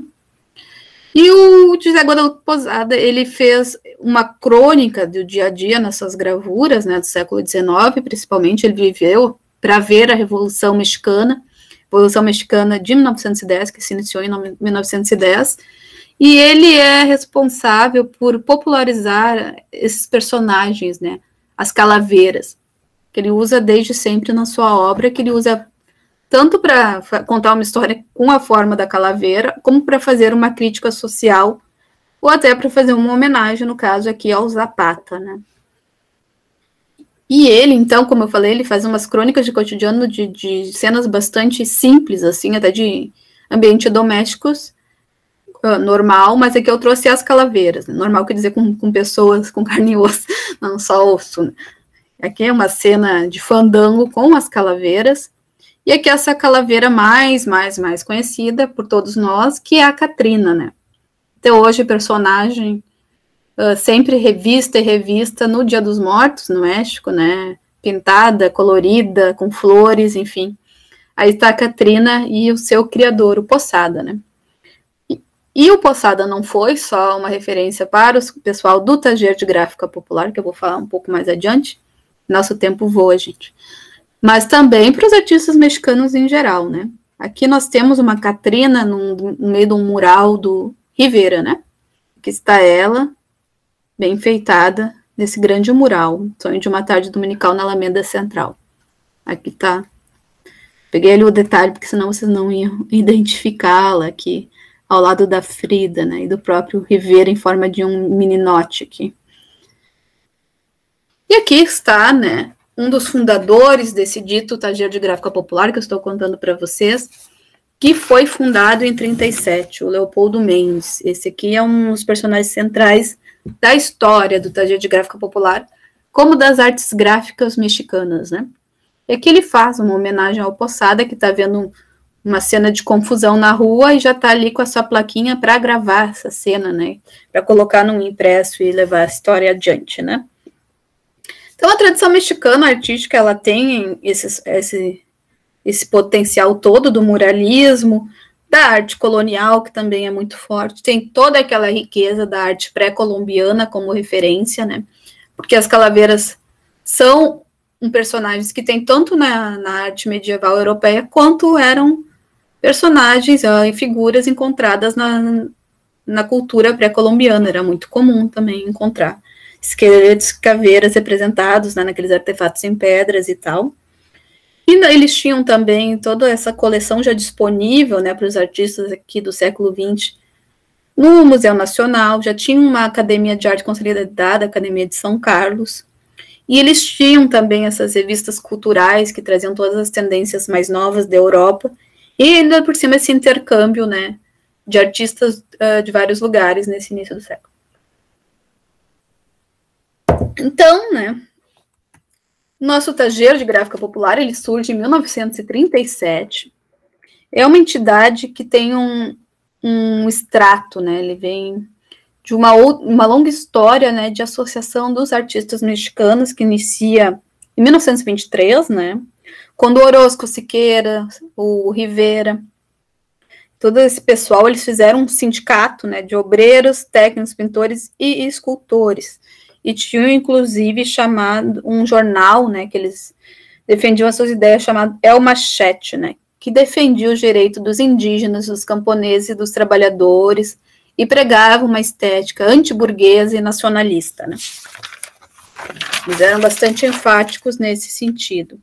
E o José Guadalupe Posada, ele fez uma crônica do dia a dia nas suas gravuras, né, do século XIX, principalmente. Ele viveu para ver a Revolução Mexicana de 1910, que se iniciou em 1910, e ele é responsável por popularizar esses personagens, né, as calaveiras, que ele usa desde sempre na sua obra, que ele usa tanto para contar uma história com a forma da calaveira, como para fazer uma crítica social, ou até para fazer uma homenagem, no caso aqui, ao Zapata, né? E ele, então, como eu falei, ele faz umas crônicas de cotidiano de cenas bastante simples, assim, até de ambiente domésticos, normal, mas aqui eu trouxe as calaveiras, né? Normal quer dizer com pessoas, com carne e osso, não só osso, né? Aqui é uma cena de fandango com as calaveiras. E aqui essa calaveira mais conhecida por todos nós, que é a Catrina, né? Até hoje, personagem sempre revista e revista no Dia dos Mortos, no México, né? Pintada, colorida, com flores, enfim. Aí está a Catrina e o seu criador, o Posada, né? E o Posada não foi só uma referência para o pessoal do Taller de Gráfica Popular, que eu vou falar um pouco mais adiante. Nosso tempo voa, gente. Mas também para os artistas mexicanos em geral, né? Aqui nós temos uma Catrina no meio de um mural do Rivera, né? Aqui está ela, bem enfeitada, nesse grande mural, Sonho de uma Tarde Dominical na Alameda Central. Aqui tá. Peguei ali o detalhe, porque senão vocês não iam identificá-la aqui, ao lado da Frida, né? E do próprio Rivera em forma de um meninote aqui. E aqui está, né? um dos fundadores desse dito taller de gráfica popular que eu estou contando para vocês, que foi fundado em 1937, o Leopoldo Mendes. Esse aqui é um dos personagens centrais da história do taller de gráfica popular, como das artes gráficas mexicanas, né? E aqui ele faz uma homenagem ao Posada, que está vendo uma cena de confusão na rua e já está ali com a sua plaquinha para gravar essa cena, né? Para colocar num impresso e levar a história adiante, né? Então, a tradição mexicana artística, ela tem esse potencial todo do muralismo, da arte colonial, que também é muito forte, tem toda aquela riqueza da arte pré-colombiana como referência, né? Porque as calaveiras são personagens que tem tanto na arte medieval europeia, quanto eram personagens e figuras encontradas na cultura pré-colombiana. Era muito comum também encontrar esqueletos, caveiras representados, né, naqueles artefatos em pedras e tal. E eles tinham também toda essa coleção já disponível, né, para os artistas aqui do século XX no Museu Nacional. Já tinha uma academia de arte consolidada, a Academia de São Carlos. E eles tinham também essas revistas culturais que traziam todas as tendências mais novas da Europa. E ainda por cima esse intercâmbio, né, de artistas de vários lugares nesse início do século. Então, né, nosso taller de gráfica popular, ele surge em 1937. É uma entidade que tem um extrato, né, ele vem de uma longa história, né, de associação dos artistas mexicanos, que inicia em 1923, né, quando o Orozco Siqueira, o Rivera, todo esse pessoal, eles fizeram um sindicato, né, de obreiros, técnicos, pintores e escultores, e tinham, inclusive, chamado um jornal, né, que eles defendiam as suas ideias, chamado El Machete, né, que defendia o direito dos indígenas, dos camponeses e dos trabalhadores, e pregava uma estética antiburguesa e nacionalista, né. Eles eram bastante enfáticos nesse sentido.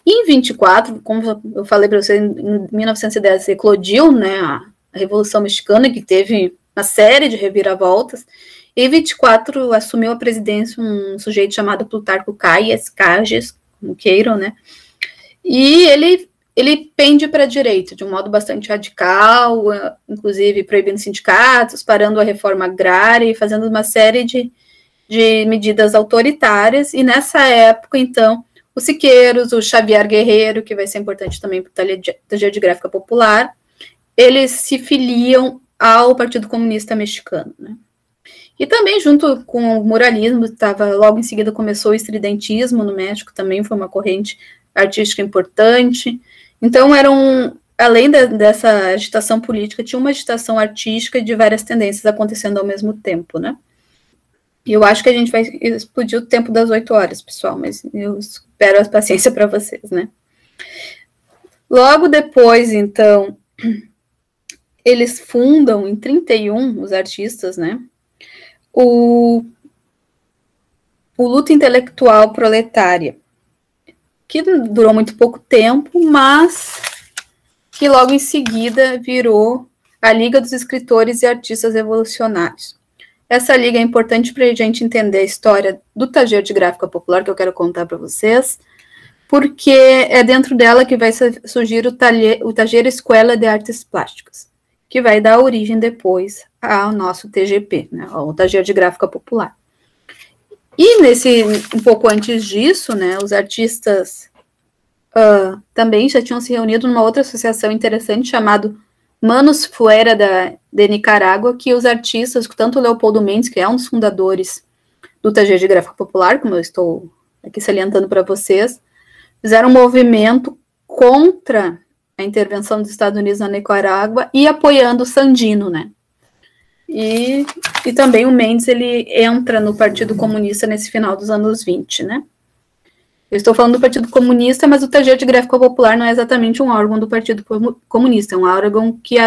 Em 24, como eu falei para você, em 1910 eclodiu, né, a Revolução Mexicana, que teve uma série de reviravoltas. Em 24 assumiu a presidência um sujeito chamado Plutarco Calles, como queiram, né, e ele pende para a direita, de um modo bastante radical, inclusive proibindo sindicatos, parando a reforma agrária e fazendo uma série de medidas autoritárias. E nessa época, então, os Siqueiros, o Xavier Guerreiro, que vai ser importante também para o taller de gráfica popular, eles se filiam ao Partido Comunista Mexicano, né? E também, junto com o muralismo, logo em seguida começou o estridentismo no México, também foi uma corrente artística importante. Então, além dessa agitação política, tinha uma agitação artística de várias tendências acontecendo ao mesmo tempo, né? E eu acho que a gente vai explodir o tempo das 8 horas, pessoal, mas eu espero a paciência para vocês, né? Logo depois, então, eles fundam, em 31, os artistas, né, o Luta Intelectual Proletária, que durou muito pouco tempo, mas que logo em seguida virou a Liga dos Escritores e Artistas Revolucionários. Essa liga é importante para a gente entender a história do taller de gráfica popular, que eu quero contar para vocês, porque é dentro dela que vai surgir o taller Escola de Artes Plásticas, que vai dar origem depois ao nosso TGP, né, o taller de gráfica popular. E um pouco antes disso, né, os artistas também já tinham se reunido numa outra associação interessante chamada Manos Fuera de Nicarágua, que os artistas, tanto o Leopoldo Mendes, que é um dos fundadores do taller de gráfica popular, como eu estou aqui salientando para vocês, fizeram um movimento contra a intervenção dos Estados Unidos na Nicarágua e apoiando o Sandino, né? E também o Mendes, ele entra no Partido Comunista nesse final dos anos 20, né? Eu estou falando do Partido Comunista, mas o taller de gráfica popular não é exatamente um órgão do Partido Comunista, é um órgão que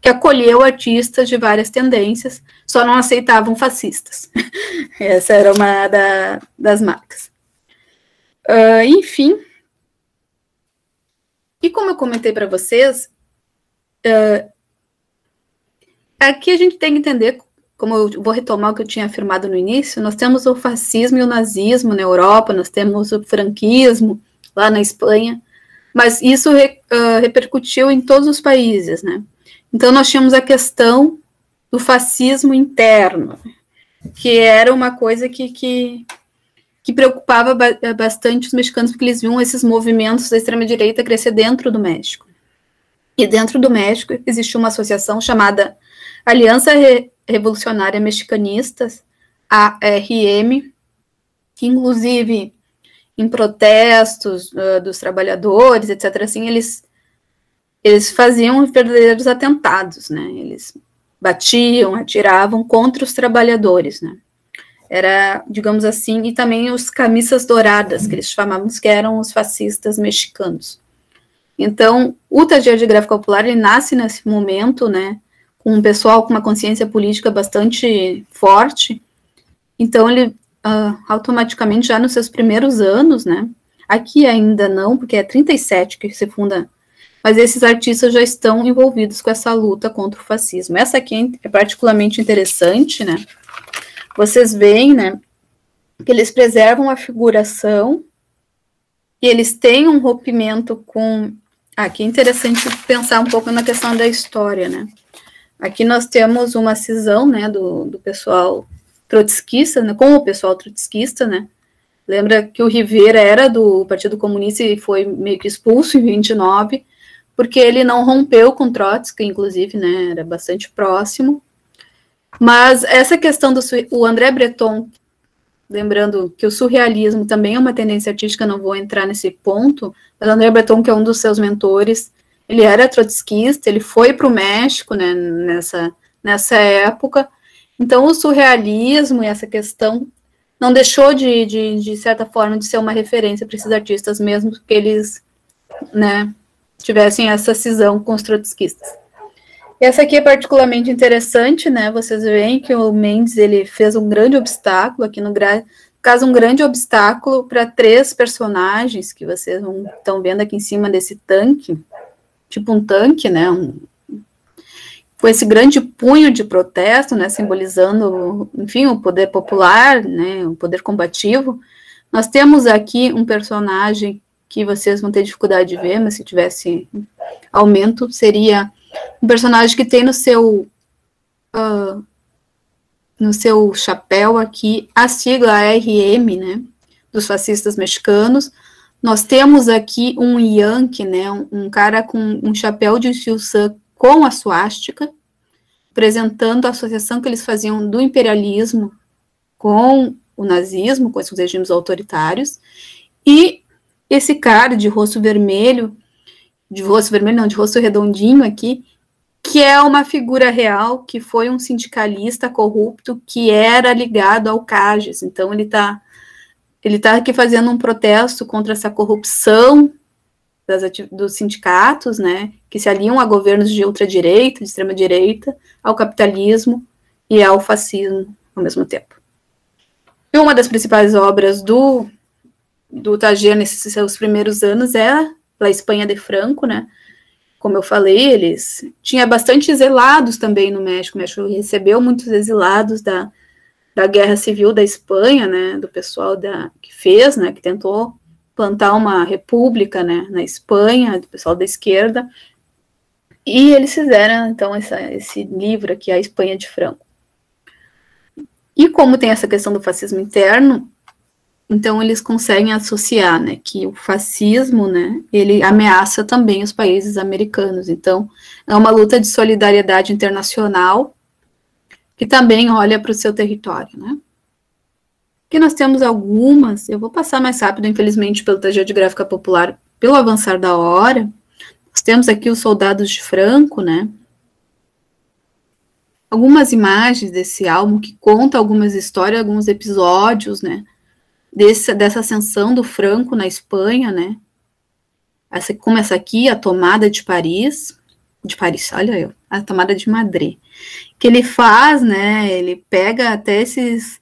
acolheu artistas de várias tendências, só não aceitavam fascistas. Essa era uma das marcas. Enfim, e como eu comentei para vocês, aqui a gente tem que entender como eu vou retomar o que eu tinha afirmado no início, nós temos o fascismo e o nazismo na Europa, nós temos o franquismo lá na Espanha, mas isso repercutiu em todos os países, né? Então, nós tínhamos a questão do fascismo interno, que era uma coisa que preocupava bastante os mexicanos, porque eles viam esses movimentos da extrema-direita crescer dentro do México. E dentro do México existe uma associação chamada Aliança Revolucionária Mexicanistas, ARM, que inclusive em protestos dos trabalhadores, etc., assim, eles faziam verdadeiros atentados, né? Eles batiam, atiravam contra os trabalhadores, né? Era, digamos assim, e também os camisas douradas, que eles chamavam, que eram os fascistas mexicanos. Então, o Taller de Gráfica Popular, ele nasce nesse momento, né, com um pessoal com uma consciência política bastante forte. Então, ele automaticamente, já nos seus primeiros anos, né, aqui ainda não, porque é 37 que se funda, mas esses artistas já estão envolvidos com essa luta contra o fascismo. Essa aqui é particularmente interessante, né, vocês veem, né, que eles preservam a figuração e eles têm um rompimento com... Aqui é interessante pensar um pouco na questão da história, né. Aqui nós temos uma cisão, né, do pessoal trotskista, né, com o pessoal trotskista, né. Lembra que o Rivera era do Partido Comunista e foi meio que expulso em 29, porque ele não rompeu com Trotsky, inclusive, né, era bastante próximo. Mas essa questão o André Breton, lembrando que o surrealismo também é uma tendência artística, não vou entrar nesse ponto, mas o André Breton, que é um dos seus mentores, ele era trotskista, ele foi para o México, né, nessa época. Então, o surrealismo e essa questão não deixou de certa forma, de ser uma referência para esses artistas, mesmo que eles, né, tivessem essa cisão com os trotskistas. Essa aqui é particularmente interessante, né, vocês veem que o Mendes, ele fez um grande obstáculo, aqui no caso, um grande obstáculo para 3 personagens, que vocês estão vendo aqui em cima desse tanque, tipo um tanque, né, com esse grande punho de protesto, né, simbolizando, enfim, o poder popular, né, o poder combativo. Nós temos aqui um personagem que vocês vão ter dificuldade de ver, mas se tivesse aumento, seria um personagem que tem no seu chapéu aqui a sigla ARM, né, dos fascistas mexicanos. Nós temos aqui um Yankee, né, um cara com um chapéu de Silsan com a suástica, apresentando a associação que eles faziam do imperialismo com o nazismo, com esses regimes autoritários, e esse cara de rosto vermelho, de rosto redondinho aqui, que é uma figura real, que foi um sindicalista corrupto que era ligado ao CAGES. Então, ele tá aqui fazendo um protesto contra essa corrupção dos sindicatos, né, que se aliam a governos de ultradireita, de extrema-direita, ao capitalismo e ao fascismo ao mesmo tempo. E uma das principais obras do Taller nesses seus primeiros anos é La Espanha de Franco, né. Como eu falei, eles tinha bastante exilados também no México. O México recebeu muitos exilados da Guerra Civil da Espanha, né, do pessoal que fez, né, que tentou plantar uma república, né, na Espanha, do pessoal da esquerda, e eles fizeram, então, esse livro aqui, A Espanha de Franco. E como tem essa questão do fascismo interno, então eles conseguem associar, né, que o fascismo, né, ele ameaça também os países americanos. Então, é uma luta de solidariedade internacional que também olha para o seu território, né. Aqui nós temos algumas, eu vou passar mais rápido, infelizmente, pelo Taller de Gráfica Popular, pelo avançar da hora. Nós temos aqui os soldados de Franco, né? Algumas imagens desse álbum que conta algumas histórias, alguns episódios, né? Dessa ascensão do Franco na Espanha, né? Como essa aqui, a tomada de Paris, olha eu, a tomada de Madrid, que ele faz, né? Ele pega até esses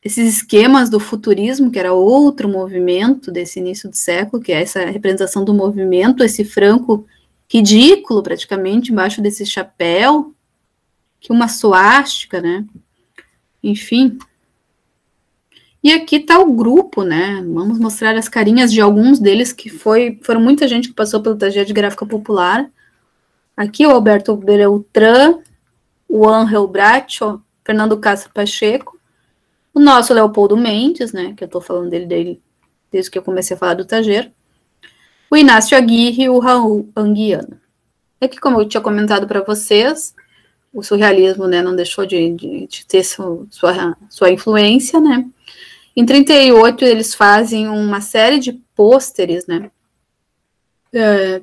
esquemas do futurismo, que era outro movimento desse início do século, que é essa representação do movimento, esse Franco ridículo, praticamente, embaixo desse chapéu, aqui uma suástica, né? Enfim. E aqui está o grupo, né? Vamos mostrar as carinhas de alguns deles, que foram muita gente que passou pelo taller de gráfica popular. Aqui o Alberto Beltrán, o Ángel Bracho, Fernando Castro Pacheco, o nosso Leopoldo Mendes, né? Que eu estou falando dele desde que eu comecei a falar do taller. O Inácio Aguirre e o Raul Anguiano. Aqui, como eu tinha comentado para vocês, o surrealismo, né, não deixou de ter sua influência, né? Em 38, eles fazem uma série de pôsteres, né,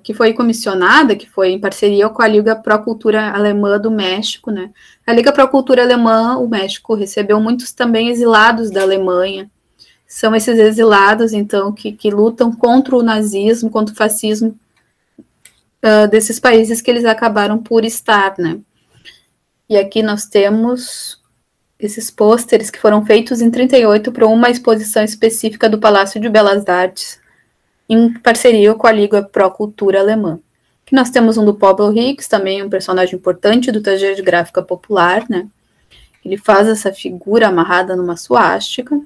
que foi comissionada, que foi em parceria com a Liga Pro Cultura Alemã do México, né. A Liga Pro Cultura Alemã, o México, recebeu muitos também exilados da Alemanha. São esses exilados, então, que lutam contra o nazismo, contra o fascismo desses países que eles acabaram por estar, né. E aqui nós temos esses pôsteres que foram feitos em 38 para uma exposição específica do Palácio de Belas Artes, em parceria com a Liga Pro Cultura Alemã. Aqui nós temos um do Pablo Hicks, também um personagem importante do taller de gráfica popular, né? Ele faz essa figura amarrada numa suástica.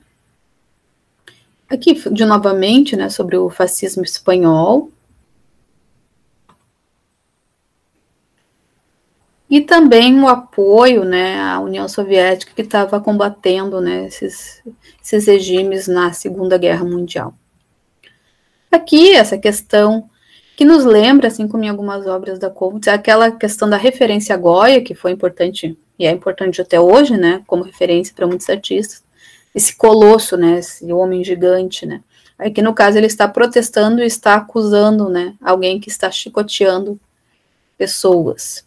Aqui, novamente, né, sobre o fascismo espanhol. E também o apoio, né, à União Soviética, que estava combatendo, né, esses regimes na Segunda Guerra Mundial. Aqui, essa questão que nos lembra, assim como em algumas obras da Kovács, aquela questão da referência a Goya, que foi importante, e é importante até hoje, né, como referência para muitos artistas, esse colosso, né, esse homem gigante, né. Aqui, no caso, ele está protestando e está acusando, né, alguém que está chicoteando pessoas.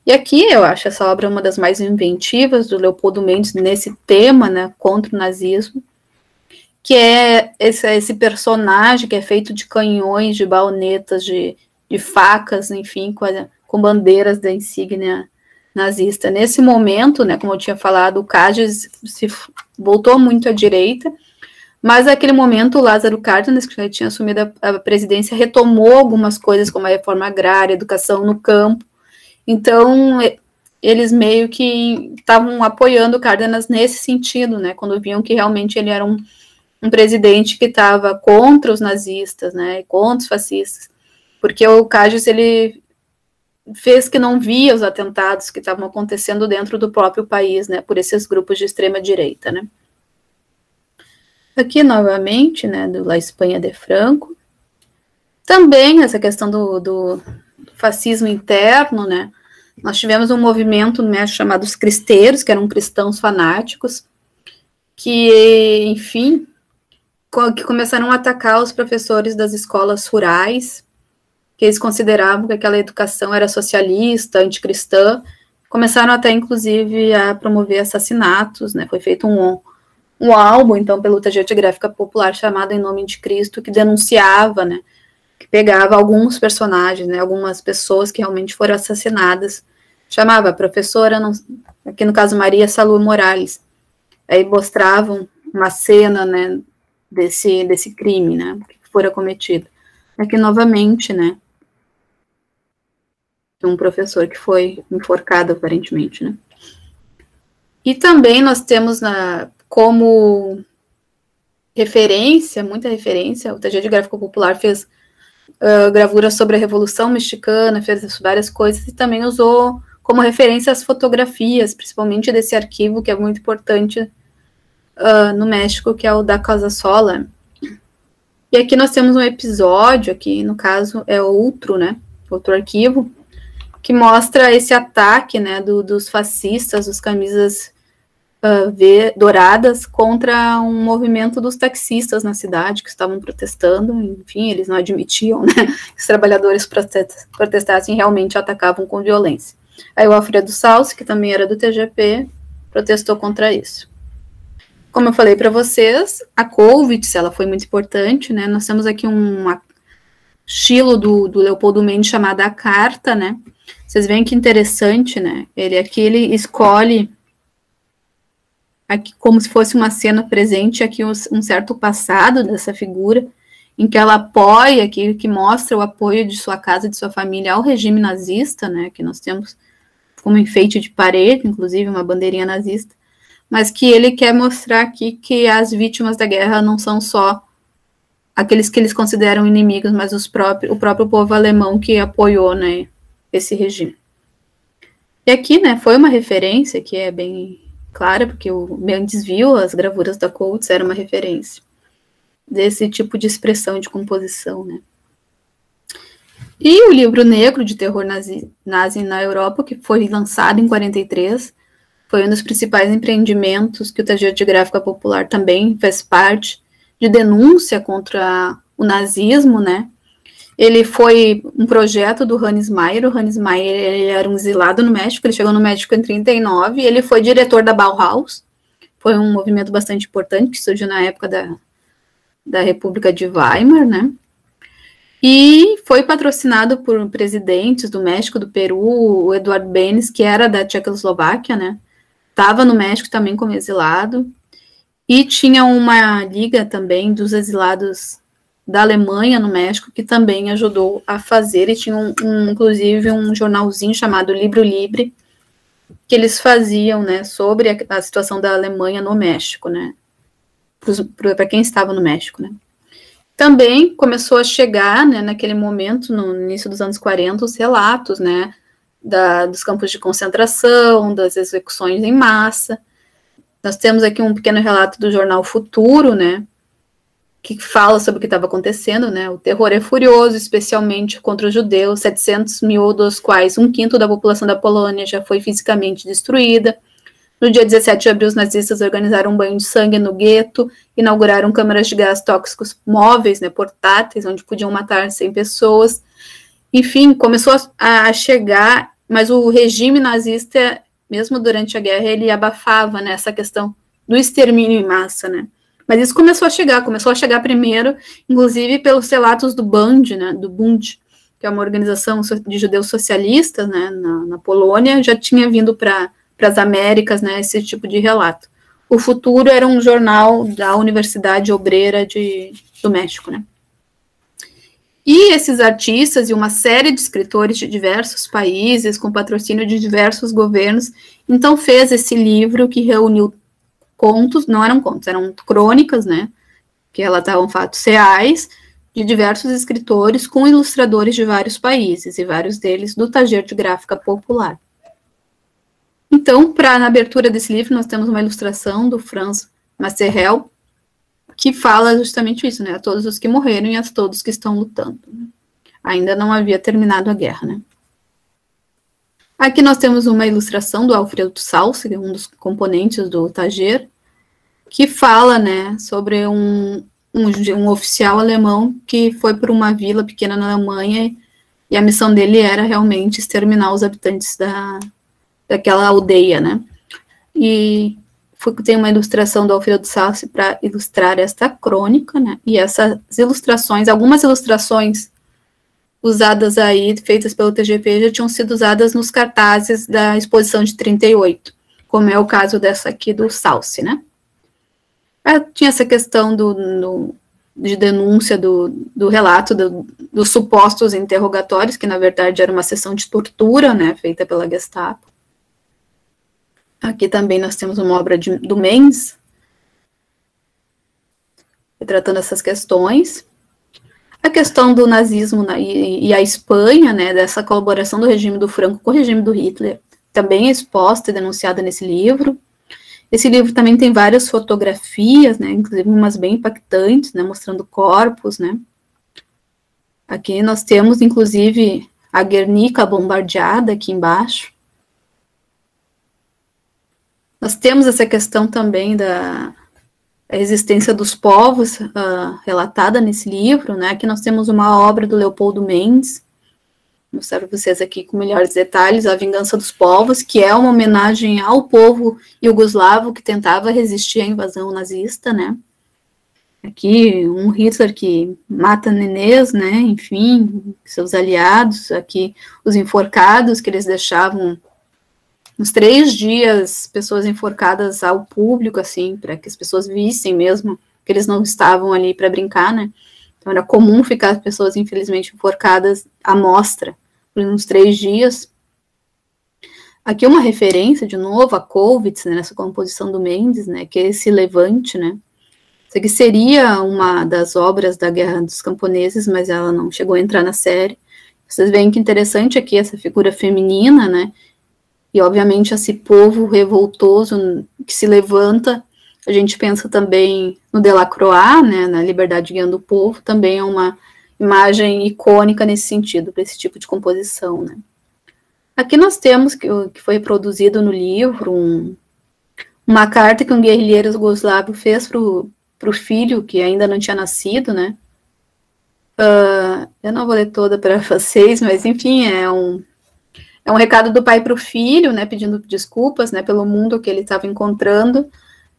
E aqui eu acho essa obra uma das mais inventivas do Leopoldo Mendes nesse tema, né, contra o nazismo, que é esse personagem que é feito de canhões, de baonetas, de facas, enfim, com bandeiras da insígnia nazista. Nesse momento, né, como eu tinha falado, o Cádiz se voltou muito à direita, mas naquele momento o Lázaro Cárdenas, que já tinha assumido a presidência, retomou algumas coisas como a reforma agrária, a educação no campo. Então, eles meio que estavam apoiando o Cárdenas nesse sentido, né, quando viam que realmente ele era um presidente que estava contra os nazistas, né, contra os fascistas, porque o Cádiz, ele fez que não via os atentados que estavam acontecendo dentro do próprio país, né, por esses grupos de extrema-direita, né. Aqui, novamente, né, do La Espanha de Franco, também essa questão do fascismo interno, né, nós tivemos um movimento no México chamado os cristeiros, que eram cristãos fanáticos, que, enfim, que começaram a atacar os professores das escolas rurais, que eles consideravam que aquela educação era socialista, anticristã, começaram até, inclusive, a promover assassinatos, né, foi feito um álbum, então, pelo taller de gráfica popular chamado Em Nome de Cristo, que denunciava, né, que pegava alguns personagens, né, algumas pessoas que realmente foram assassinadas, chamava a professora, aqui no caso Maria Salud Morales, aí mostravam uma cena, né, desse crime, né, que fora cometido. Aqui novamente, né, um professor que foi enforcado aparentemente, né. E também nós temos como referência, muita referência, o taller de gráfica popular fez gravuras sobre a Revolução Mexicana, fez várias coisas e também usou como referência as fotografias, principalmente desse arquivo que é muito importante no México, que é o da Casa Sola. E aqui nós temos um episódio, aqui no caso é outro, né, outro arquivo, que mostra esse ataque, né, dos fascistas, dos camisas douradas contra um movimento dos taxistas na cidade que estavam protestando, enfim, eles não admitiam, né, que os trabalhadores protestassem e realmente atacavam com violência. Aí o Alfredo Salsi, que também era do TGP, protestou contra isso. Como eu falei para vocês, a Kovács, ela foi muito importante, né, nós temos aqui um estilo do Leopoldo Mendes chamado A Carta, né, vocês veem que interessante, né, ele escolhe aqui como se fosse uma cena presente, aqui um certo passado dessa figura, em que ela apoia, que mostra o apoio de sua casa, de sua família ao regime nazista, né, que nós temos como enfeite de parede, inclusive uma bandeirinha nazista, mas que ele quer mostrar aqui que as vítimas da guerra não são só aqueles que eles consideram inimigos, mas o próprio povo alemão que apoiou, né, esse regime. E aqui, né, foi uma referência que é bem clara, porque o Mendes viu as gravuras da Coates, era uma referência desse tipo de expressão de composição, né. E o livro negro de terror nazi na Europa, que foi lançado em 43, foi um dos principais empreendimentos que o Taller de Gráfica Popular também fez parte, de denúncia contra o nazismo, né. Ele foi um projeto do Hannes Mayer. O Hannes Mayer, ele era um exilado no México, ele chegou no México em 39, e ele foi diretor da Bauhaus. Foi um movimento bastante importante, que surgiu na época da República de Weimar, né. E foi patrocinado por presidentes do México, do Peru, o Eduardo Benes, que era da Tchecoslováquia, né, estava no México também como exilado, e tinha uma liga também dos exilados da Alemanha no México, que também ajudou a fazer, e tinha inclusive um jornalzinho chamado Libro Libre, que eles faziam, né, sobre a situação da Alemanha no México, né, para quem estava no México, né. Também começou a chegar, né, naquele momento, no início dos anos 40, os relatos, né, dos campos de concentração, das execuções em massa. Nós temos aqui um pequeno relato do jornal Futuro, né, que fala sobre o que estava acontecendo, né. O terror é furioso, especialmente contra os judeus, 700 mil, dos quais 1/5 da população da Polônia já foi fisicamente destruída. No dia 17 de abril, os nazistas organizaram um banho de sangue no gueto, inauguraram câmaras de gás tóxicos móveis, né, portáteis, onde podiam matar 100 pessoas. Enfim, começou a chegar, mas o regime nazista, mesmo durante a guerra, ele abafava, né, essa questão do extermínio em massa, né. Mas isso começou a chegar primeiro, inclusive pelos relatos do Bund, né, do Bund, que é uma organização de judeus socialistas, né, na Polônia, já tinha vindo para as Américas, né, esse tipo de relato. O Futuro era um jornal da Universidade Obreira do México, né. E esses artistas e uma série de escritores de diversos países, com patrocínio de diversos governos, então fez esse livro que reuniu contos, não eram contos, eram crônicas, né, que relatavam fatos reais, de diversos escritores, com ilustradores de vários países, e vários deles do Taller de Gráfica Popular. Então, na abertura desse livro, nós temos uma ilustração do Franz Masserel, que fala justamente isso, né, a todos os que morreram e a todos que estão lutando. Ainda não havia terminado a guerra, né. Aqui nós temos uma ilustração do Alfredo Salz, que é um dos componentes do Taller, que fala, né, sobre um oficial alemão que foi para uma vila pequena na Alemanha, e a missão dele era realmente exterminar os habitantes daquela aldeia, né. E tem uma ilustração do Alfredo Salz para ilustrar esta crônica, né, e essas ilustrações, algumas ilustrações usadas aí, feitas pelo TGP, já tinham sido usadas nos cartazes da exposição de 38, como é o caso dessa aqui do Salz, né. Tinha essa questão de denúncia do relato dos supostos interrogatórios, que na verdade era uma sessão de tortura, né, feita pela Gestapo. Aqui também nós temos uma obra do Mendes, tratando essas questões. A questão do nazismo e a Espanha, né, dessa colaboração do regime do Franco com o regime do Hitler, também é exposta e denunciada nesse livro. Esse livro também tem várias fotografias, né, inclusive umas bem impactantes, né, mostrando corpos, né. Aqui nós temos, inclusive, a Guernica bombardeada aqui embaixo. Nós temos essa questão também da existência dos povos relatada nesse livro, né. Aqui nós temos uma obra do Leopoldo Mendes, vou mostrar para vocês aqui com melhores detalhes, A Vingança dos Povos, que é uma homenagem ao povo iugoslavo que tentava resistir à invasão nazista, né. Aqui um Hitler que mata nenês, né, enfim, seus aliados, aqui os enforcados, que eles deixavam uns 3 dias pessoas enforcadas ao público, assim, para que as pessoas vissem mesmo que eles não estavam ali para brincar, né. Então era comum ficar as pessoas, infelizmente, enforcadas à mostra por uns 3 dias. Aqui uma referência, de novo, a Kollwitz, né, nessa composição do Mendes, né, que é esse levante, né, isso aqui seria uma das obras da Guerra dos Camponeses, mas ela não chegou a entrar na série. Vocês veem que interessante aqui essa figura feminina, né, e obviamente esse povo revoltoso que se levanta. A gente pensa também no Delacroix, né, na Liberdade Guiando o Povo, também é uma imagem icônica nesse sentido, para esse tipo de composição, né. Aqui nós temos, que foi reproduzido no livro, uma carta que um guerrilheiro jugoslavo fez para o filho, que ainda não tinha nascido, né. Eu não vou ler toda para vocês, mas enfim, é um recado do pai para o filho, né, pedindo desculpas, né, pelo mundo que ele estava encontrando,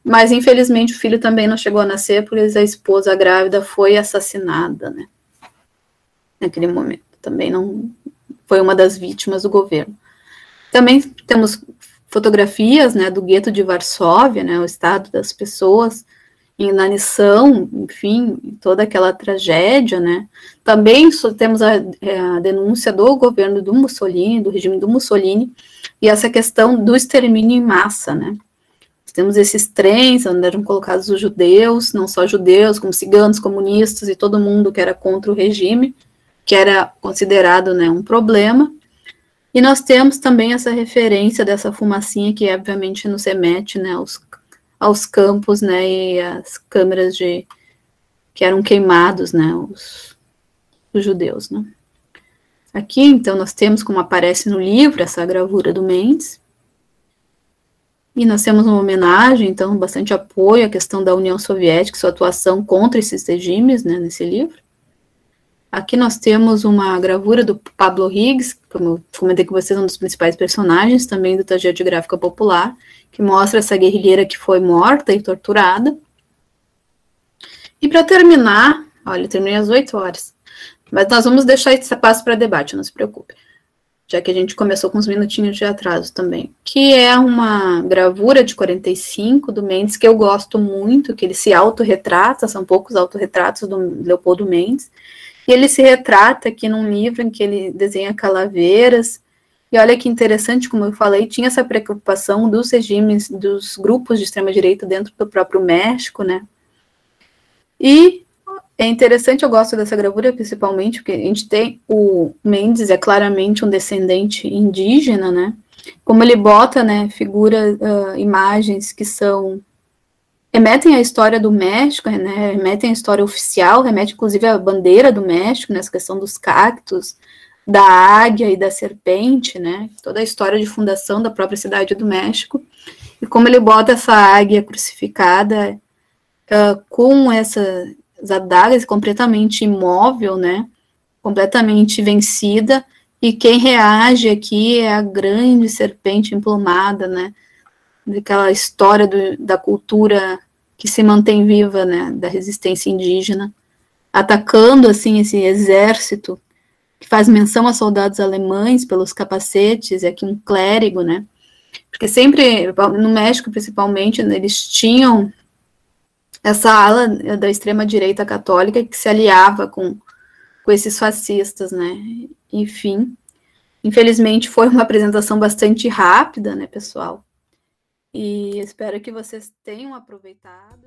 mas infelizmente o filho também não chegou a nascer, porque a esposa grávida foi assassinada, né, naquele momento. Também não foi uma das vítimas do governo. Também temos fotografias, né, do gueto de Varsóvia, né, o estado das pessoas em inanição, enfim, toda aquela tragédia, né. Também temos a denúncia do governo do Mussolini, do regime do Mussolini, e essa questão do extermínio em massa, né. Temos esses trens onde eram colocados os judeus, não só judeus, como ciganos, comunistas e todo mundo que era contra o regime, que era considerado, né, um problema. E nós temos também essa referência dessa fumacinha que, obviamente, nos remete, né, aos campos, né, e as câmeras que eram queimados, né, os judeus, né. Aqui, então, nós temos, como aparece no livro, essa gravura do Mendes. E nós temos uma homenagem, então, bastante apoio à questão da União Soviética, sua atuação contra esses regimes, né, nesse livro. Aqui nós temos uma gravura do Pablo Higgs, como eu comentei com vocês, um dos principais personagens também do Tragédia Gráfica Popular, que mostra essa guerrilheira que foi morta e torturada. E para terminar, olha, eu terminei às 8 horas, mas nós vamos deixar esse espaço para debate, não se preocupe, já que a gente começou com uns minutinhos de atraso também, que é uma gravura de 45 do Mendes, que eu gosto muito, que ele se autorretrata, são poucos autorretratos do Leopoldo Mendes, e ele se retrata aqui num livro em que ele desenha calaveiras, e olha que interessante, como eu falei, tinha essa preocupação dos regimes, dos grupos de extrema-direita dentro do próprio México, né, e é interessante, eu gosto dessa gravura, principalmente, porque a gente tem o Mendes, é claramente um descendente indígena, né, como ele bota, né, imagens que remetem à história do México, né, remetem à história oficial, remete inclusive à bandeira do México, nessa questão dos cactos, da águia e da serpente, né, toda a história de fundação da própria cidade do México, e como ele bota essa águia crucificada com essas adagas completamente imóvel, né, completamente vencida, e quem reage aqui é a grande serpente emplumada, né, daquela história da cultura que se mantém viva, né, da resistência indígena, atacando, assim, esse exército, que faz menção a soldados alemães pelos capacetes, e aqui um clérigo, né, porque sempre, no México principalmente, eles tinham essa ala da extrema-direita católica que se aliava com esses fascistas, né, enfim, infelizmente foi uma apresentação bastante rápida, né, pessoal, e espero que vocês tenham aproveitado.